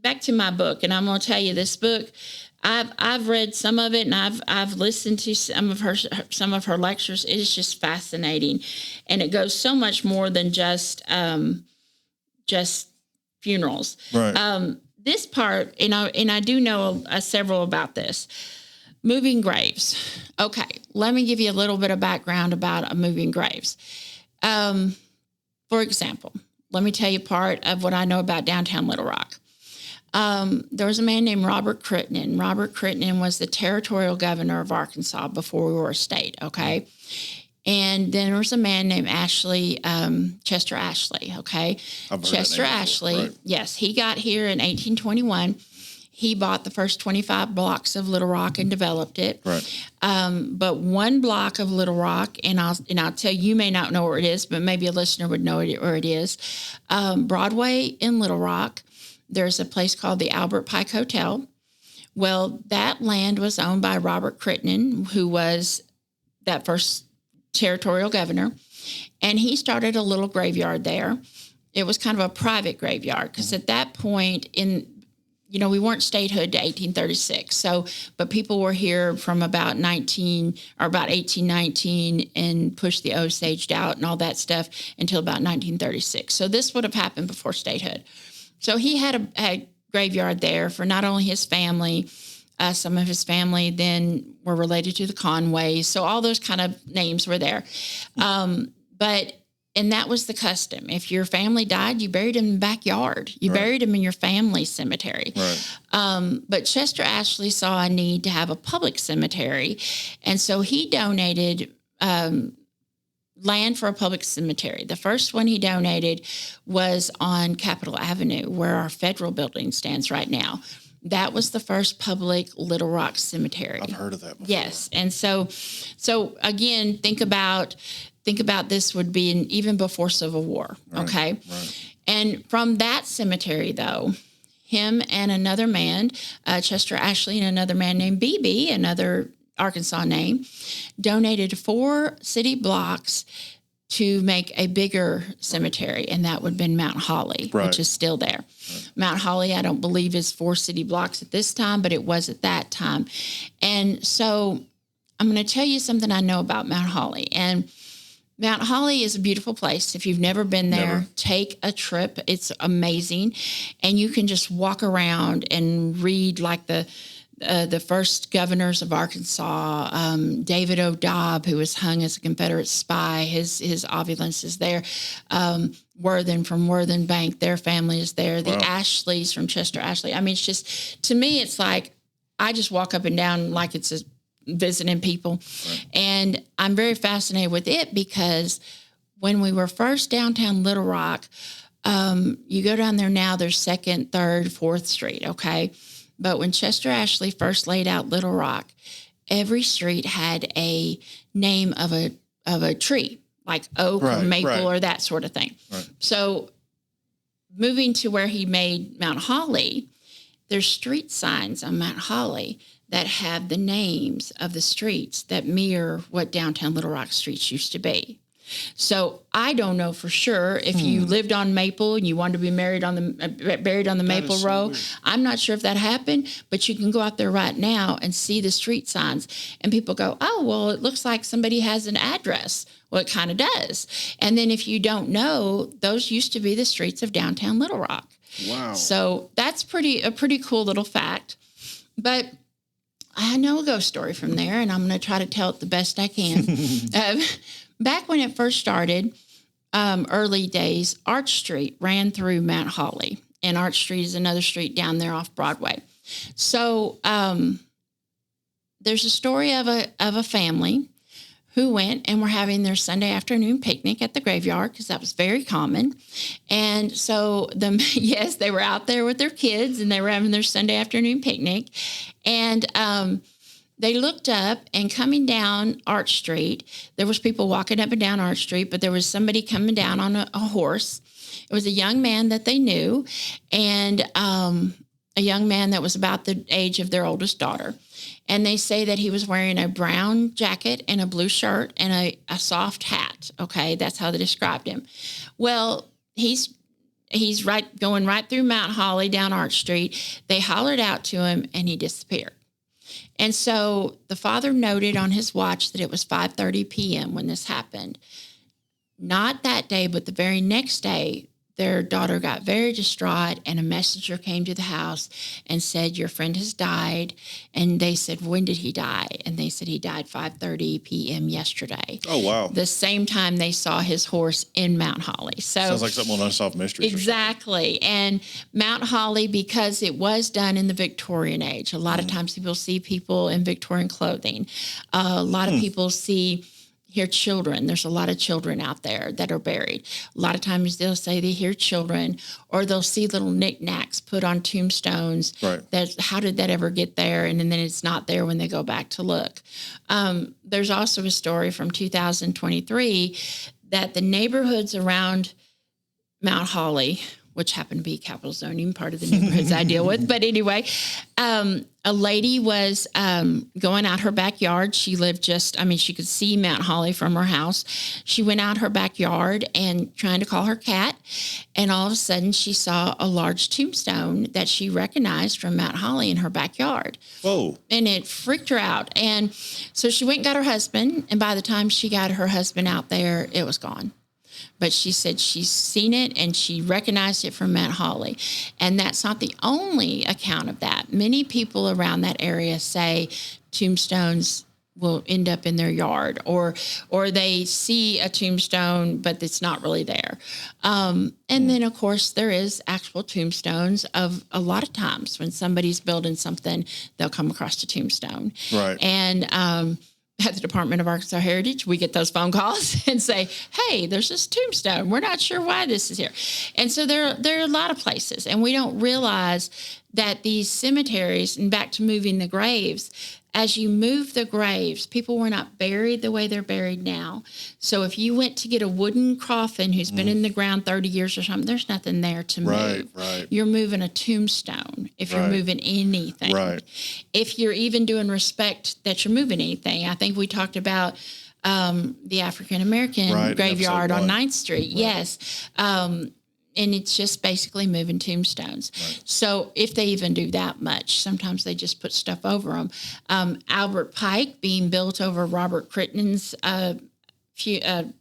back to my book, and I'm going to tell you, this book, I've read some of it, and I've listened to some of her lectures. It is just fascinating, and it goes so much more than just funerals. This part, and I do know several about this. Moving graves. Okay, let me give you a little bit of background about moving graves. For example, let me tell you part of what I know about downtown Little Rock. There was a man named Robert Crittenden. Robert Crittenden was the territorial governor of Arkansas before we were a state, okay? And then there was a man named Chester Ashley, okay? Chester Ashley, yes, he got here in 1821. He bought the first 25 blocks of Little Rock and developed it. But one block of Little Rock, and I'll tell you may not know where it is, but maybe a listener would know where it is. Broadway in Little Rock, there's a place called the Albert Pike Hotel. Well, that land was owned by Robert Crittenden, who was that first territorial governor, and he started a little graveyard there. It was kind of a private graveyard because at that point we weren't statehood to 1836. But people were here from about 1819 and pushed the Osage out and all that stuff until about 1936. So this would have happened before statehood. So he had a graveyard there for not only his family, some of his family then were related to the Conways. So all those kind of names were there. And that was the custom. If your family died, you buried them in the backyard. You buried them in your family cemetery. But Chester Ashley saw a need to have a public cemetery. And so he donated land for a public cemetery. The first one he donated was on Capitol Avenue, where our federal building stands right now. That was the first public Little Rock cemetery. I've heard of that before. Yes. And so again, think about this would be even before Civil War, okay? And from that cemetery, though, him and another man, Chester Ashley, and another man named BB, another Arkansas name, donated 4 city blocks to make a bigger cemetery, and that would have been Mount Holly, which is still there. Mount Holly, I don't believe, is 4 city blocks at this time, but it was at that time. And so I'm going to tell you something I know about Mount Holly. And Mount Holly is a beautiful place. If you've never been there, take a trip. It's amazing. And you can just walk around and read like the first governors of Arkansas, David O. Dobb, who was hung as a Confederate spy. His opulence is there. Worthen from Worthen Bank, their family is there. The Ashleys from Chester Ashley. I mean, it's just, to me, it's like I just walk up and down like it's visiting people. And I'm very fascinated with it because when we were first downtown Little Rock, you go down there now, there's 2nd, 3rd, 4th Street, okay? But when Chester Ashley first laid out Little Rock, every street had a name of a tree, like oak or maple or that sort of thing. So moving to where he made Mount Holly, there's street signs on Mount Holly that have the names of the streets that mirror what downtown Little Rock streets used to be. So I don't know for sure if you lived on Maple and you wanted to be buried on the Maple Row. Weird. I'm not sure if that happened, but you can go out there right now and see the street signs, and people go, "Oh, well, it looks like somebody has an address." Well, it kind of does. And then if you don't know, those used to be the streets of downtown Little Rock. Wow! So that's a pretty cool little fact, but I know a ghost story from there, and I'm going to try to tell it the best I can. Back when it first started, early days, Arch Street ran through Mount Holly, and Arch Street is another street down there off Broadway. So there's a story of a family who went and were having their Sunday afternoon picnic at the graveyard, because that was very common. And so yes, they were out there with their kids and they were having their Sunday afternoon picnic. And they looked up, and coming down Arch Street, there was people walking up and down Arch Street, but there was somebody coming down on a horse. It was a young man that they knew, and a young man that was about the age of their oldest daughter. And they say that he was wearing a brown jacket and a blue shirt and a soft hat. Okay, that's how they described him. Well, he's going right through Mount Holly down Arch Street. They hollered out to him, and he disappeared. And so the father noted on his watch that it was 5:30 p.m. when this happened. Not that day, but the very next day, their daughter got very distraught, and a messenger came to the house and said, "Your friend has died." And they said, "When did he die?" And they said he died 5:30 p.m. yesterday. Oh, wow. The same time they saw his horse in Mount Holly. So sounds like something on Unsolved Mysteries. Exactly. And Mount Holly, because it was done in the Victorian age, a lot of times people see people in Victorian clothing. A lot of people hear children. There's a lot of children out there that are buried. A lot of times they'll say they hear children, or they'll see little knickknacks put on tombstones. Right. How did that ever get there? And then it's not there when they go back to look. There's also a story from 2023 that the neighborhoods around Mount Holly, which happened to be capital zoning, part of the neighborhoods I deal with. But anyway, a lady was going out her backyard. She lived she could see Mount Holly from her house. She went out her backyard and trying to call her cat. And all of a sudden she saw a large tombstone that she recognized from Mount Holly in her backyard. Whoa. And it freaked her out. And so she went and got her husband. And by the time she got her husband out there, it was gone. But she said she's seen it and she recognized it from Mount Holly. And that's not the only account of that. Many people around that area say tombstones will end up in their yard, or they see a tombstone, but it's not really there. And then, of course, there is actual tombstones of a lot of times when somebody's building something, they'll come across a tombstone. Right. And, at the Department of Arkansas Heritage, we get those phone calls and say, "Hey, there's this tombstone. We're not sure why this is here." And so there are a lot of places, and we don't realize that these cemeteries, and back to moving the graves, as you move the graves, people were not buried the way they're buried now. So if you went to get a wooden coffin who's been in the ground 30 years or something, there's nothing there to move. Right. You're moving a tombstone if you're moving anything. Right. If you're even doing respect that you're moving anything. I think we talked about the African-American graveyard on 9th Street. Right. Yes. And it's just basically moving tombstones. Right. So if they even do that much, sometimes they just put stuff over them. Albert Pike being built over Robert Crittenden's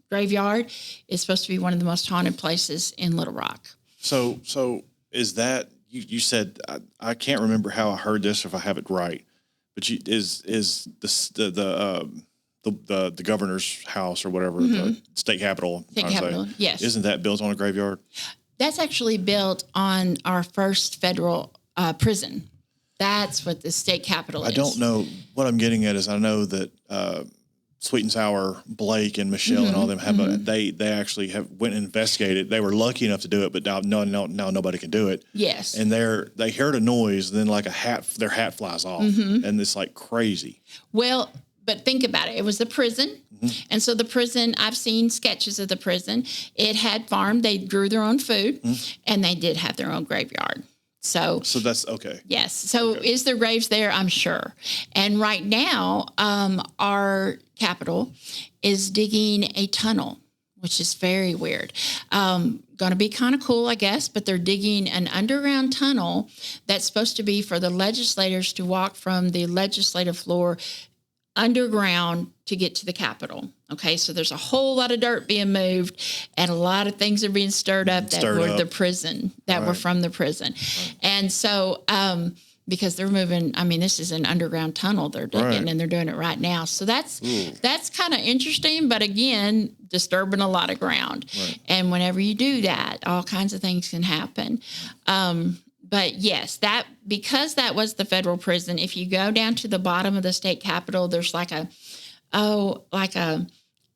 graveyard is supposed to be one of the most haunted places in Little Rock. So is that, you said, I can't remember how I heard this, if I have it right, but is the governor's house or whatever, the state capitol, yes. Isn't that built on a graveyard? That's actually built on our first federal prison. That's what the state capitol is. I don't know. What I'm getting at is I know that Sweet and Sour, Blake and Michelle and all them have they actually have went and investigated. They were lucky enough to do it, but now nobody can do it. Yes. And they heard a noise, then like their hat flies off, and it's like crazy. Well, but think about it. It was the prison. And so the prison, I've seen sketches of the prison. It had farm. They grew their own food, and they did have their own graveyard. So that's okay. Yes. So is there graves there? I'm sure. And right now, our Capitol is digging a tunnel, which is very weird. Going to be kind of cool, I guess, but they're digging an underground tunnel that's supposed to be for the legislators to walk from the legislative floor underground to get to the Capitol. Okay, so there's a whole lot of dirt being moved, and a lot of things are being stirred up the prison, were from the prison. Right. And so, because they're moving, this is an underground tunnel they're digging, and they're doing it right now. So that's kind of interesting, but again, disturbing a lot of ground. Right. And whenever you do that, all kinds of things can happen. But yes, because that was the federal prison, if you go down to the bottom of the state capitol, there's like a like a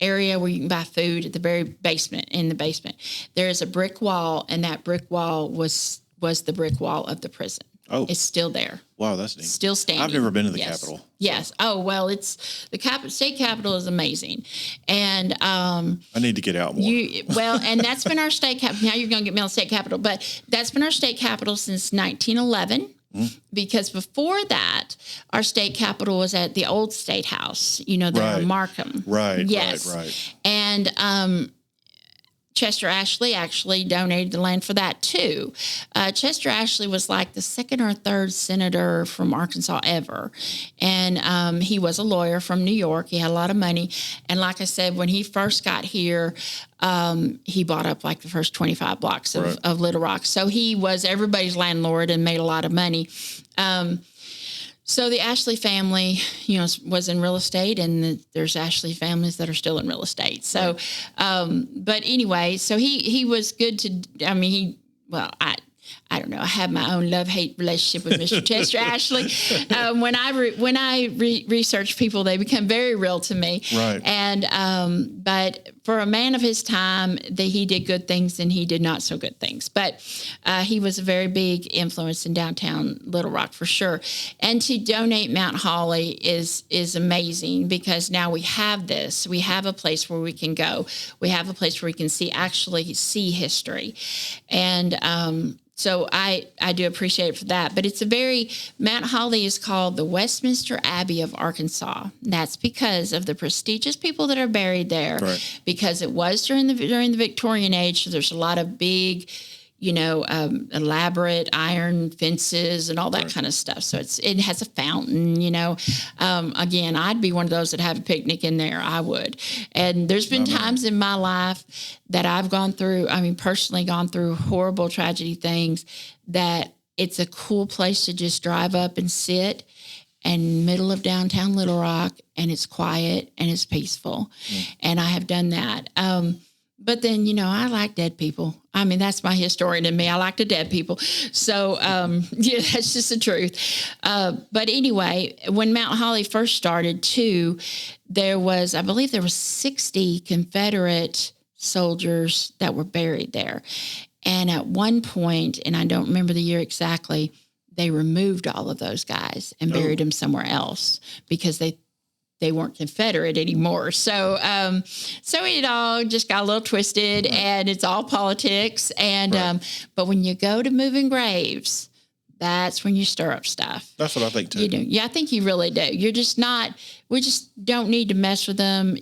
area where you can buy food at the very basement. In the basement, there is a brick wall, and that brick wall was the brick wall of the prison. Oh, it's still there. Wow, that's neat. Still standing. I've never been to the yes. Capitol. So. Yes. Oh, well, it's the state capitol is amazing. And I need to get out more. And that's been our state capitol. Now you're going to get me on the state capitol, but that's been our state capitol since 1911. Because before that, our state capitol was at the old State House, there in Markham. Right. Yes. Right. And Chester Ashley actually donated the land for that too. Chester Ashley was like the second or third senator from Arkansas ever. And he was a lawyer from New York. He had a lot of money. And like I said, when he first got here, he bought up like the first 25 blocks of Little Rock. So he was everybody's landlord and made a lot of money. So the Ashley family, was in real estate, and there's Ashley families that are still in real estate. So, but anyway, so he was good to, I don't know. I have my own love-hate relationship with Mr. Chester Ashley. When I research people, they become very real to me. Right. And but for a man of his time, he did good things and he did not so good things. But he was a very big influence in downtown Little Rock for sure. And to donate Mount Holly is amazing, because now we have this. We have a place where we can go. We have a place where we can see history, and so I do appreciate it for that. But Mount Holly is called the Westminster Abbey of Arkansas. That's because of the prestigious people that are buried there. Right. Because it was during the Victorian age, so there's a lot of big, elaborate iron fences and all that kind of stuff. So it has a fountain, again, I'd be one of those that have a picnic in there. I would. And there's been times in my life that I've personally gone through horrible tragedy things, that it's a cool place to just drive up and sit in middle of downtown Little Rock, and it's quiet and it's peaceful. And I have done that. But then, I like dead people. That's my historian in me. I like the dead people. So, that's just the truth. But anyway, when Mount Holly first started too, I believe there was 60 Confederate soldiers that were buried there. And at one point, and I don't remember the year exactly, they removed all of those guys and buried them somewhere else because they weren't Confederate anymore. So it all just got a little twisted, and it's all politics. And, but when you go to moving graves, that's when you stir up stuff. That's what I think too. Yeah, I think you really do. We just don't need to mess with them,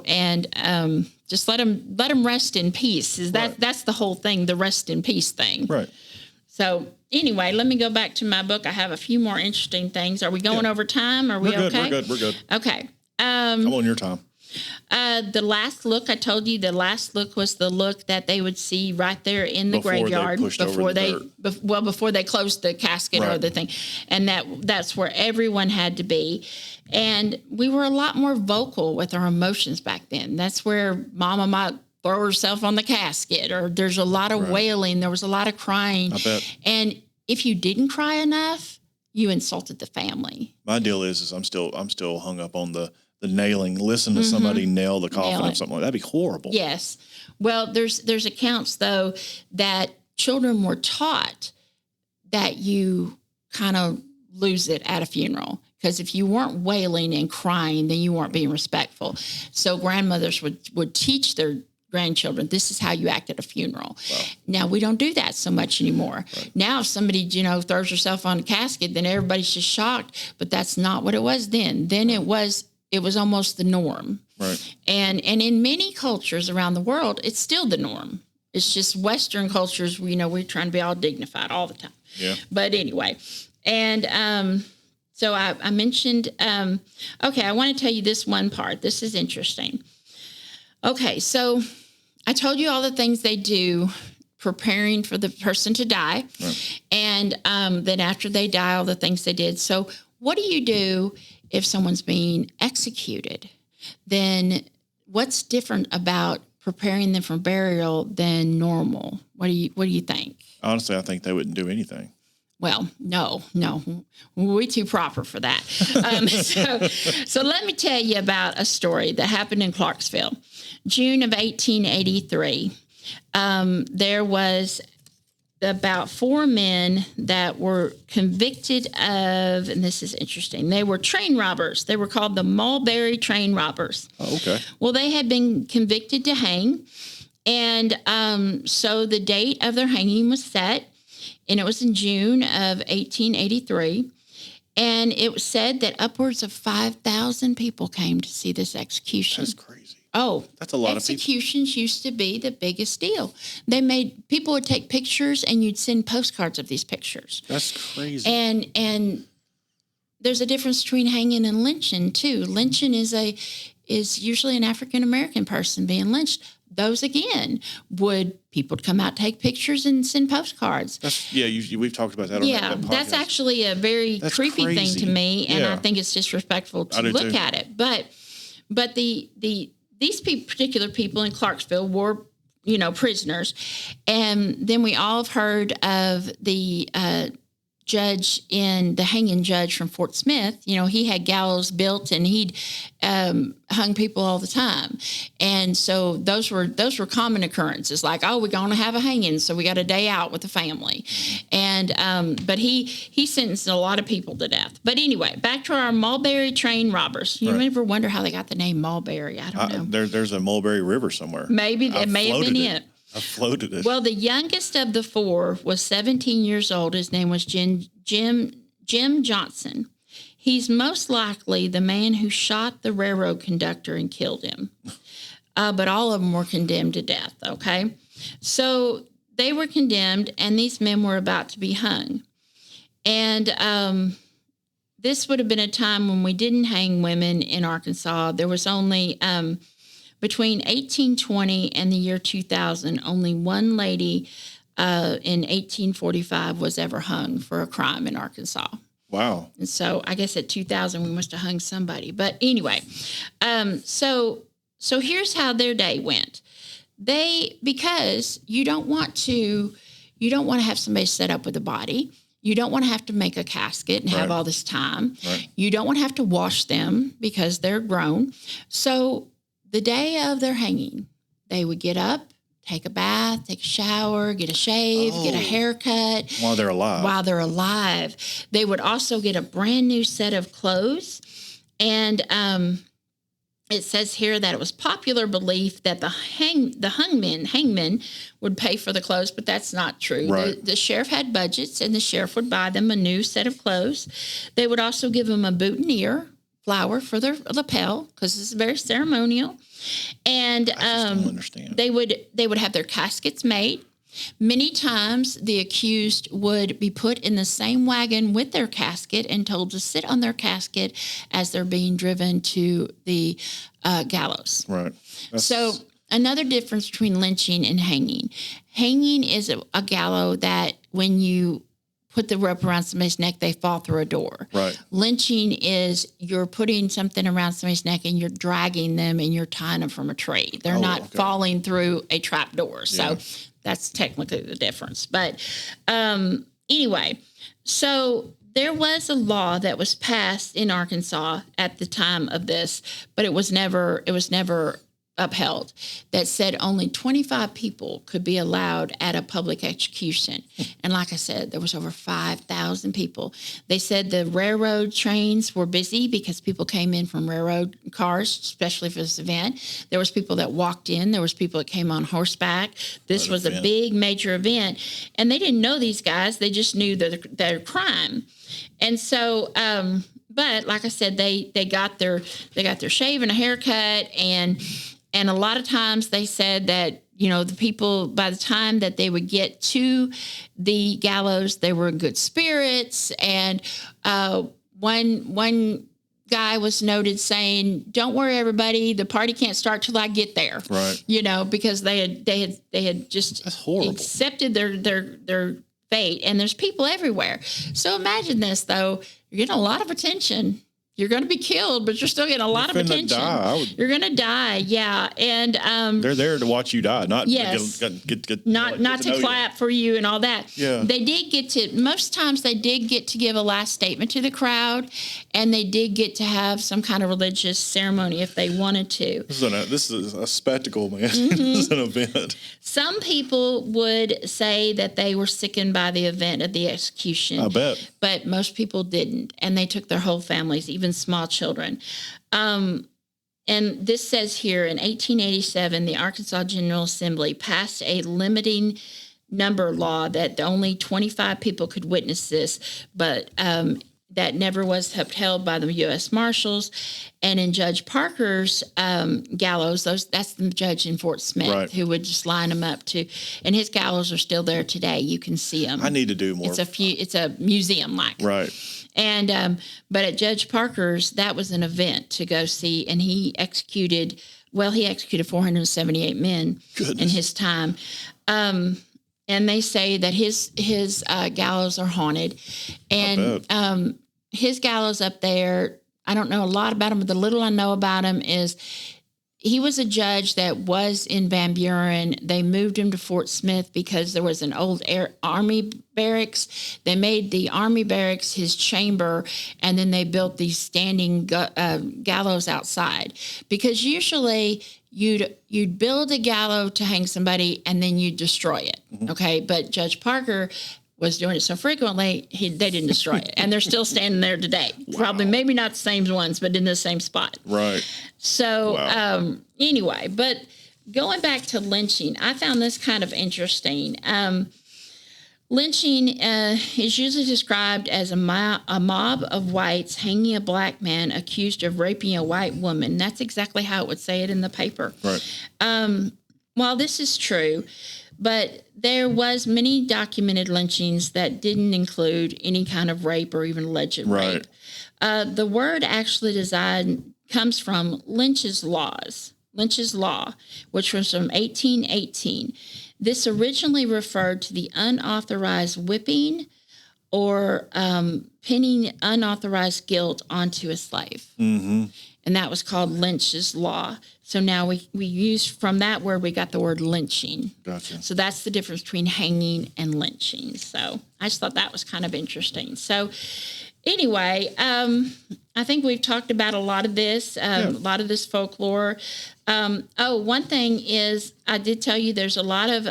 and just let them rest in peace. That's the whole thing, the rest in peace thing. Right. So anyway, let me go back to my book. I have a few more interesting things. Are we going over time? Are we okay? We're good. Okay. I'm on your time. The last look, I told you, was the look that they would see right there in the graveyard before they closed the casket or the thing. And that's where everyone had to be. And we were a lot more vocal with our emotions back then. That's where Mama might throw herself on the casket, or there's a lot of wailing. There was a lot of crying. I bet. And if you didn't cry enough, you insulted the family. My deal is I'm still hung up on the nailing. Listen to somebody nail the coffin or something like that. That'd be horrible. Yes. Well, there's accounts though that children were taught that you kind of lose it at a funeral. Because if you weren't wailing and crying, then you weren't being respectful. So grandmothers would teach their grandchildren, this is how you act at a funeral. Wow. Now, we don't do that so much anymore. Right. Now, if somebody, throws herself on a casket, then everybody's just shocked. But that's not what it was then. Then it was almost the norm. Right. And in many cultures around the world, it's still the norm. It's just Western cultures, we're trying to be all dignified all the time. Yeah. But anyway, and so I mentioned, I want to tell you this one part. This is interesting. Okay, so I told you all the things they do preparing for the person to die. Right. And then after they die, all the things they did. So what do you do if someone's being executed? Then what's different about preparing them for burial than normal? What do you think? Honestly, I think they wouldn't do anything. Well, no, we're too proper for that. So let me tell you about a story that happened in Clarksville, June of 1883. There was about 4 men that were convicted of, and this is interesting, they were train robbers. They were called the Mulberry Train Robbers. Oh, okay. Well, they had been convicted to hang, and so the date of their hanging was set, and it was in June of 1883. And it was said that upwards of 5,000 people came to see this execution. That's crazy. Oh, that's a lot of people. Executions used to be the biggest deal. People would take pictures, and you'd send postcards of these pictures. That's crazy. And there's a difference between hanging and lynching too. Lynching is usually an African American person being lynched. Those again people would come out, take pictures, and send postcards. We've talked about that. Yeah, on that podcast. That's actually a very creepy thing to me, and I think it's disrespectful to look at it. But these particular people in Clarksville were, prisoners, and then we all have heard of the hanging judge from Fort Smith. He had gallows built, and he'd hung people all the time. And so those were common occurrences, like, oh, we're going to have a hanging, so we got a day out with the family. And but he sentenced a lot of people to death. But anyway, back to our Mulberry Train Robbers. You ever wonder how they got the name Mulberry? I don't know. There's a Mulberry River somewhere. Maybe that may have been it. I floated it. Well, the youngest of the 4 was 17 years old. His name was Jim Johnson. He's most likely the man who shot the railroad conductor and killed him. But all of them were condemned to death, okay? So they were condemned, and these men were about to be hung. And this would have been a time when we didn't hang women in Arkansas. There was only... between 1820 and the year 2000, only one lady in 1845 was ever hung for a crime in Arkansas. Wow. And so I guess at 2000, we must have hung somebody. But anyway, so here's how their day went. Because you don't want to have somebody set up with a body. You don't want to have to make a casket and have all this time. Right. You don't want to have to wash them because they're grown. So the day of their hanging, they would get up, take a bath, take a shower, get a shave, get a haircut. While they're alive. They would also get a brand new set of clothes. And it says here that it was popular belief that the hangmen would pay for the clothes, but that's not true. Right. The sheriff had budgets, and the sheriff would buy them a new set of clothes. They would also give them a boutonniere, flower for their lapel, because this is very ceremonial. And I just don't understand. they would have their caskets made. Many times the accused would be put in the same wagon with their casket and told to sit on their casket as they're being driven to the gallows. Right. So another difference between lynching and hanging. Hanging is a gallows that when you put the rope around somebody's neck, they fall through a door. Right. Lynching is you're putting something around somebody's neck and you're dragging them and you're tying them from a tree. They're not falling through a trap door. So that's technically the difference. But anyway, so there was a law that was passed in Arkansas at the time of this, but it was never upheld, that said only 25 people could be allowed at a public execution. And like I said, there was over 5,000 people. They said the railroad trains were busy because people came in from railroad cars, especially for this event. There was people that walked in. There was people that came on horseback. This was a big, major event. And they didn't know these guys. They just knew their crime. And so, but like I said, they got their shave and a haircut, and a lot of times they said that, the people, by the time that they would get to the gallows, they were in good spirits. And one guy was noted saying, "Don't worry, everybody, the party can't start till I get there." Right. Because they had just accepted their fate. And there's people everywhere. So imagine this, though. You're getting a lot of attention. you're going to be killed, but you're still getting a lot of attention. You're going to die. Yeah. And they're there to watch you die, not yes, not to clap for you and all that. Yeah. They did get to, most times they did get to give a last statement to the crowd, and they did get to have some kind of religious ceremony if they wanted to. This is a spectacle, man. This is an event. Some people would say that they were sickened by the event of the execution. I bet. But most people didn't, and they took their whole families, even small children. And this says here, in 1887, the Arkansas General Assembly passed a limiting number law that only 25 people could witness this, but that never was upheld by the U.S. Marshals. And in Judge Parker's gallows, that's the judge in Fort Smith who would just line them up to, and his gallows are still there today. You can see them. I need to do more. It's a museum like. Right. And but at Judge Parker's, that was an event to go see, and he executed 478 men in his time. And they say that his gallows are haunted, and his gallows up there, I don't know a lot about him, but the little I know about him is he was a judge that was in Van Buren. They moved him to Fort Smith because there was an old Army barracks. They made the Army barracks his chamber, and then they built these standing gallows outside. Because usually you'd build a gallows to hang somebody, and then you'd destroy it. Okay, but Judge Parker was doing it so frequently, they didn't destroy it. And they're still standing there today. Wow. Probably, maybe not the same ones, but in the same spot. Right. So, anyway, but going back to lynching, I found this kind of interesting. Lynching is usually described as a mob of whites hanging a black man accused of raping a white woman. That's exactly how it would say it in the paper. Right. While this is true, but there was many documented lynchings that didn't include any kind of rape or even alleged rape. The word actually comes from Lynch's Law, which was from 1818. This originally referred to the unauthorized whipping or pinning unauthorized guilt onto a slave. Mm-hmm. And that was called Lynch's Law. So now we use, from that word, we got the word lynching. Gotcha. So that's the difference between hanging and lynching. So I just thought that was kind of interesting. So anyway, I think we've talked about a lot of this, a lot of this folklore. One thing is, I did tell you there's a lot of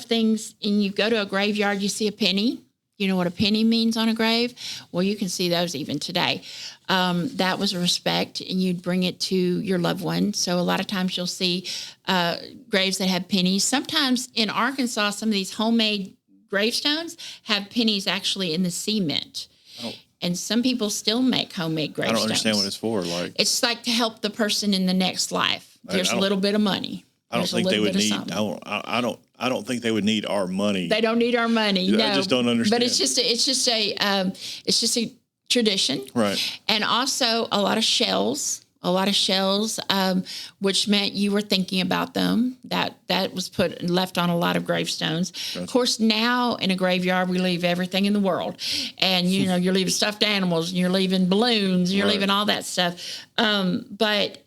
things, and you go to a graveyard, you see a penny. You know what a penny means on a grave? Well, you can see those even today. That was a respect, and you'd bring it to your loved one. So a lot of times you'll see graves that have pennies. Sometimes in Arkansas, some of these homemade gravestones have pennies actually in the cement. Oh. And some people still make homemade gravestones. I don't understand what it's for. It's like to help the person in the next life. There's a little bit of money. I don't think they would need. I don't think they would need our money. They don't need our money. No, I just don't understand. But it's just a tradition, right? And also a lot of shells, which meant you were thinking about them. That was left on a lot of gravestones. Gotcha. Of course, now in a graveyard we leave everything in the world, and you're leaving stuffed animals, and you're leaving balloons, and you're leaving all that stuff. But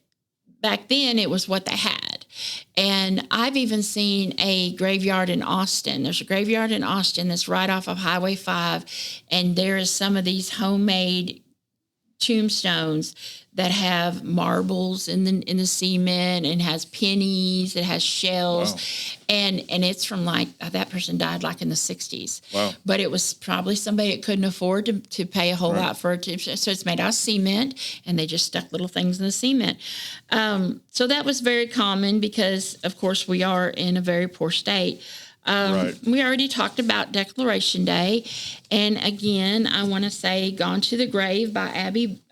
back then it was what they had. And I've even seen a graveyard in Austin. There's a graveyard in Austin that's right off of Highway 5, and there is some of these homemade tombstones that have marbles in the cement, and has pennies, it has shells. Wow. And it's from that person died in the 60s. Wow. But it was probably somebody that couldn't afford to pay a whole lot for it. So it's made out of cement, and they just stuck little things in the cement. So that was very common because, of course, we are in a very poor state. We already talked about Declaration Day. And again, I want to say Gone to the Grave by Abby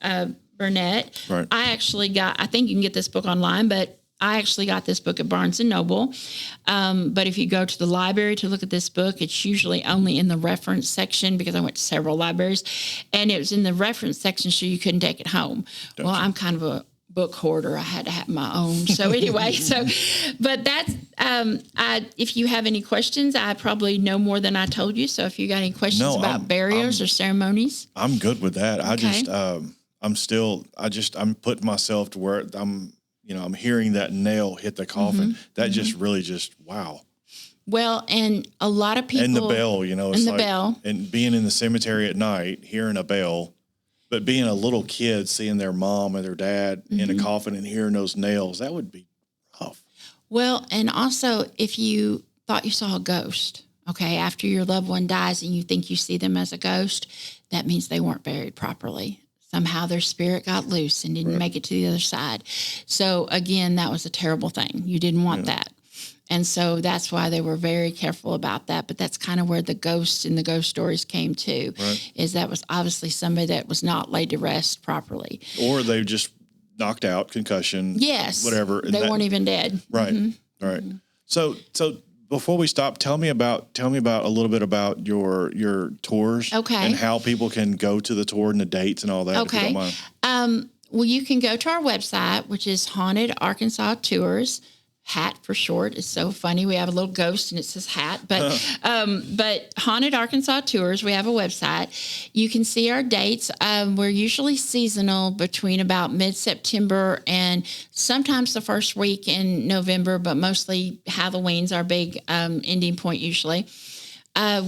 Burnett. Right. I think you can get this book online, but I actually got this book at Barnes & Noble. But if you go to the library to look at this book, it's usually only in the reference section, because I went to several libraries, and it was in the reference section, so you couldn't take it home. Gotcha. Well, I'm kind of a book hoarder. I had to have my own. So anyway, but that's, if you have any questions, I probably know more than I told you. So if you got any questions about burials or ceremonies. I'm good with that. Okay. I'm putting myself to where I'm hearing that nail hit the coffin. That just really wow. Well, and a lot of people. And the bell, it's and the like, bell. and being in the cemetery at night, hearing a bell, but being a little kid, seeing their mom or their dad in a coffin and hearing those nails, that would be rough. Well, and also if you thought you saw a ghost, okay, after your loved one dies and you think you see them as a ghost, that means they weren't buried properly. Somehow their spirit got loose and didn't make it to the other side. So again, that was a terrible thing. You didn't want that. And so that's why they were very careful about that. But that's kind of where the ghosts and the ghost stories came to, is that was obviously somebody that was not laid to rest properly. Or they just knocked out, concussion, whatever. They weren't even dead. Right, right. So before we stop, tell me about a little bit about your tours, and how people can go to the tour and the dates and all that. Okay. If you don't mind. Well, you can go to our website, which is Haunted Arkansas Tours. HAT for short. It's so funny. We have a little ghost and it says HAT, but Haunted Arkansas Tours, we have a website. You can see our dates. We're usually seasonal between about mid-September and sometimes the first week in November, but mostly Halloween's our big ending point usually.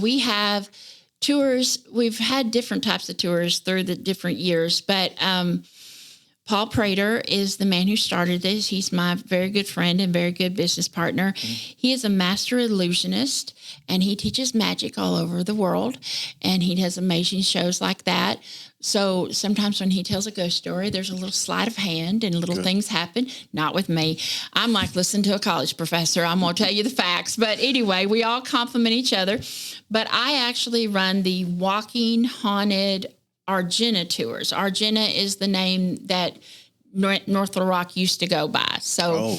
We have tours. We've had different types of tours through the different years, but Paul Prater is the man who started this. He's my very good friend and very good business partner. He is a master illusionist, and he teaches magic all over the world, and he does amazing shows like that. So sometimes when he tells a ghost story, there's a little sleight of hand and little things happen. Not with me. I'm like, listen to a college professor. I'm going to tell you the facts. But anyway, we all compliment each other. But I actually run the Walking Haunted Argenta tours. Argenta is the name that North Little Rock used to go by. So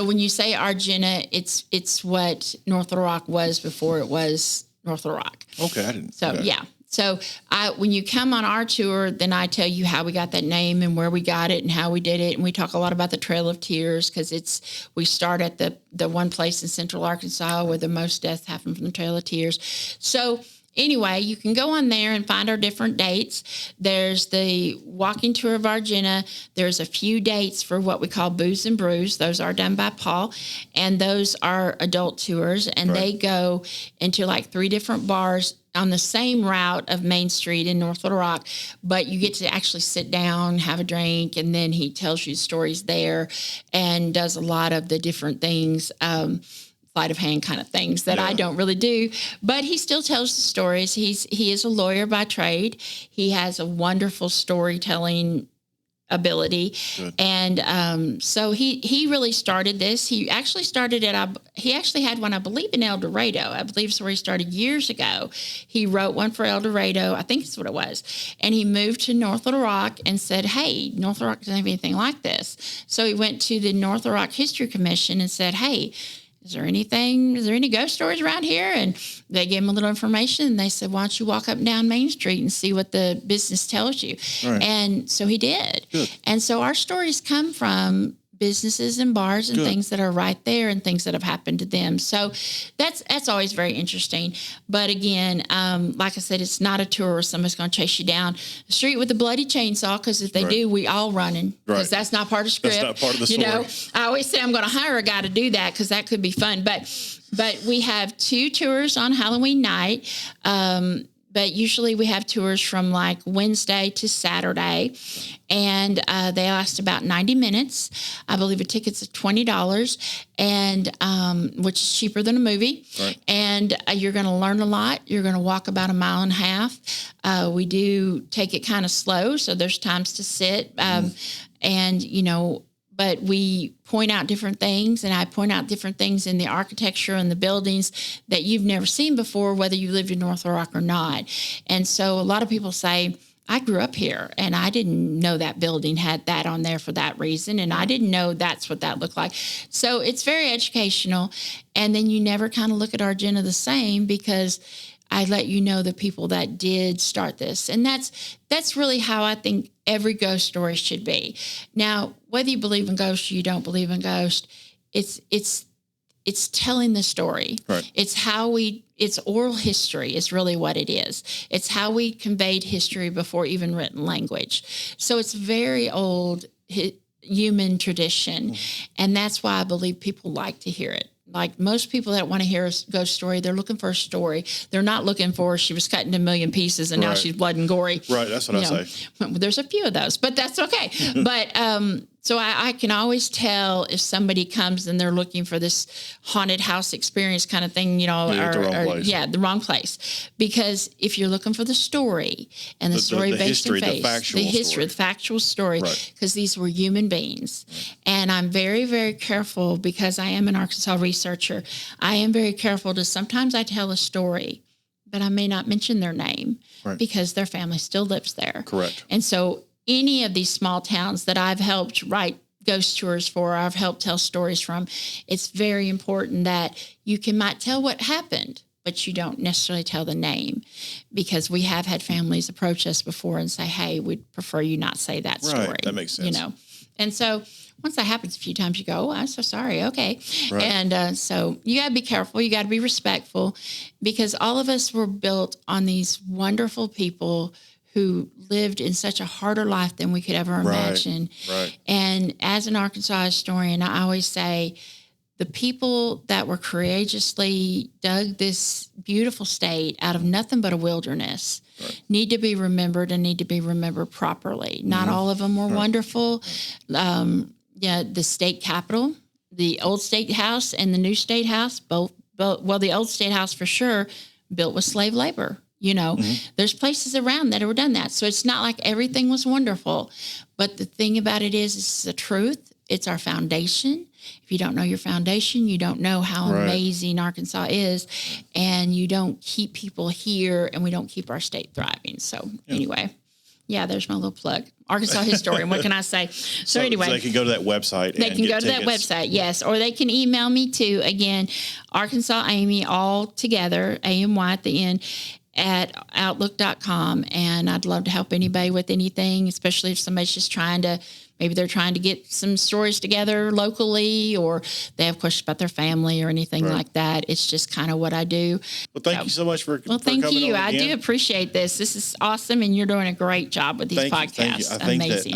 when you say Argenta, it's what North Little Rock was before it was North Little Rock. Okay, I didn't. So yeah. So when you come on our tour, then I tell you how we got that name and where we got it and how we did it. And we talk a lot about the Trail of Tears because we start at the one place in Central Arkansas where the most deaths happen from the Trail of Tears. So anyway, you can go on there and find our different dates. There's the walking tour of Argenta. There's a few dates for what we call Booze and Brews. Those are done by Paul. And those are adult tours. And they go into like 3 different bars on the same route of Main Street in North Little Rock. But you get to actually sit down, have a drink, and then he tells you stories there and does a lot of the different things, sleight of hand kind of things that I don't really do, but he still tells the stories. He is a lawyer by trade. He has a wonderful storytelling ability. And so he really started this. He actually started he actually had one, I believe, in El Dorado. I believe it's where he started years ago. He wrote one for El Dorado. I think that's what it was. And he moved to North Little Rock and said, hey, North Little Rock doesn't have anything like this. So he went to the North Little Rock History Commission and said, hey, is there any ghost stories around here? And they gave him a little information, and they said, why don't you walk up and down Main Street and see what the business tells you? Right. And so he did. Good. And so our stories come from businesses and bars and things that are right there and things that have happened to them. So that's always very interesting. But again, like I said, it's not a tour where somebody's going to chase you down the street with a bloody chainsaw, because if they do, we all running, because that's not part of script. That's not part of the story. I always say I'm going to hire a guy to do that because that could be fun. But we have 2 tours on Halloween night. But usually we have tours from like Wednesday to Saturday, and they last about 90 minutes. I believe a ticket's $20, and which is cheaper than a movie. Right. And you're going to learn a lot. You're going to walk about 1.5 miles. We do take it kind of slow, so there's times to sit, and but we point out different things, and I point out different things in the architecture and the buildings that you've never seen before, whether you lived in North Little Rock or not. And so a lot of people say, I grew up here, and I didn't know that building had that on there for that reason, and I didn't know that's what that looked like. So it's very educational, and then you never kind of look at Argenta the same, because I let you know the people that did start this. And that's really how I think every ghost story should be. Now, whether you believe in ghosts or you don't believe in ghosts, it's it's telling the story. Right. It's oral history is really what it is. It's how we conveyed history before even written language. So it's very old human tradition. And that's why I believe people like to hear it. Like most people that want to hear a ghost story, they're looking for a story. They're not looking for she was cut into a million pieces and now she's blood and gory. Right, that's what I say. There's a few of those, but that's okay. But so I can always tell if somebody comes and they're looking for this haunted house experience kind of thing, the wrong place. The wrong place. Because if you're looking for the story and the story based in face, the factual story, because these were human beings. And I'm very, very careful because I am an Arkansas researcher. I am very careful to sometimes I tell a story, but I may not mention their name because their family still lives there. Correct. And so any of these small towns that I've helped write ghost tours for, I've helped tell stories from, it's very important that you might tell what happened, but you don't necessarily tell the name, because we have had families approach us before and say, hey, we'd prefer you not say that story. Right, that makes sense. And so once that happens a few times, you go, oh, I'm so sorry. Okay. Right. And so you got to be careful. You got to be respectful, because all of us were built on these wonderful people who lived in such a harder life than we could ever imagine. Right. And as an Arkansas historian, I always say the people that were courageously dug this beautiful state out of nothing but a wilderness need to be remembered and need to be remembered properly. Not all of them were wonderful. The state capitol, the old state house and the new state house, both the old state house for sure, built with slave labor. There's places around that have done that. So it's not like everything was wonderful. But the thing about it is, it's the truth. It's our foundation. If you don't know your foundation, you don't know how amazing Arkansas is. And you don't keep people here, and we don't keep our state thriving. So anyway, there's my little plug. Arkansas historian. What can I say? So anyway. So they can go to that website. They can go to that website, yes. Or they can email me too. Again, Arkansas Amy, all together, AMY at the end, at outlook.com. And I'd love to help anybody with anything, especially if somebody's just maybe they're trying to get some stories together locally, or they have questions about their family or anything like that. It's just kind of what I do. Well, thank you so much for thank coming you. on I again. do appreciate this. This is awesome, and you're doing a great job with these podcasts. I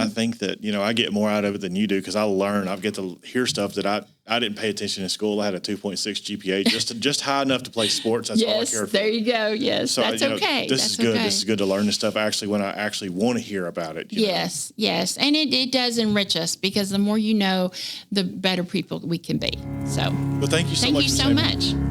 think that I get more out of it than you do, because I learn. I get to hear stuff that I didn't pay attention in school. I had a 2.6 GPA, just high enough to play sports. That's all I cared for. There you go. Yes, so, that's okay. This is good. Okay. This is good to learn this stuff when I actually want to hear about it. Yes, and it does enrich us, because the more you know, the better people we can be. So, well, thank you so much. Thank you so much.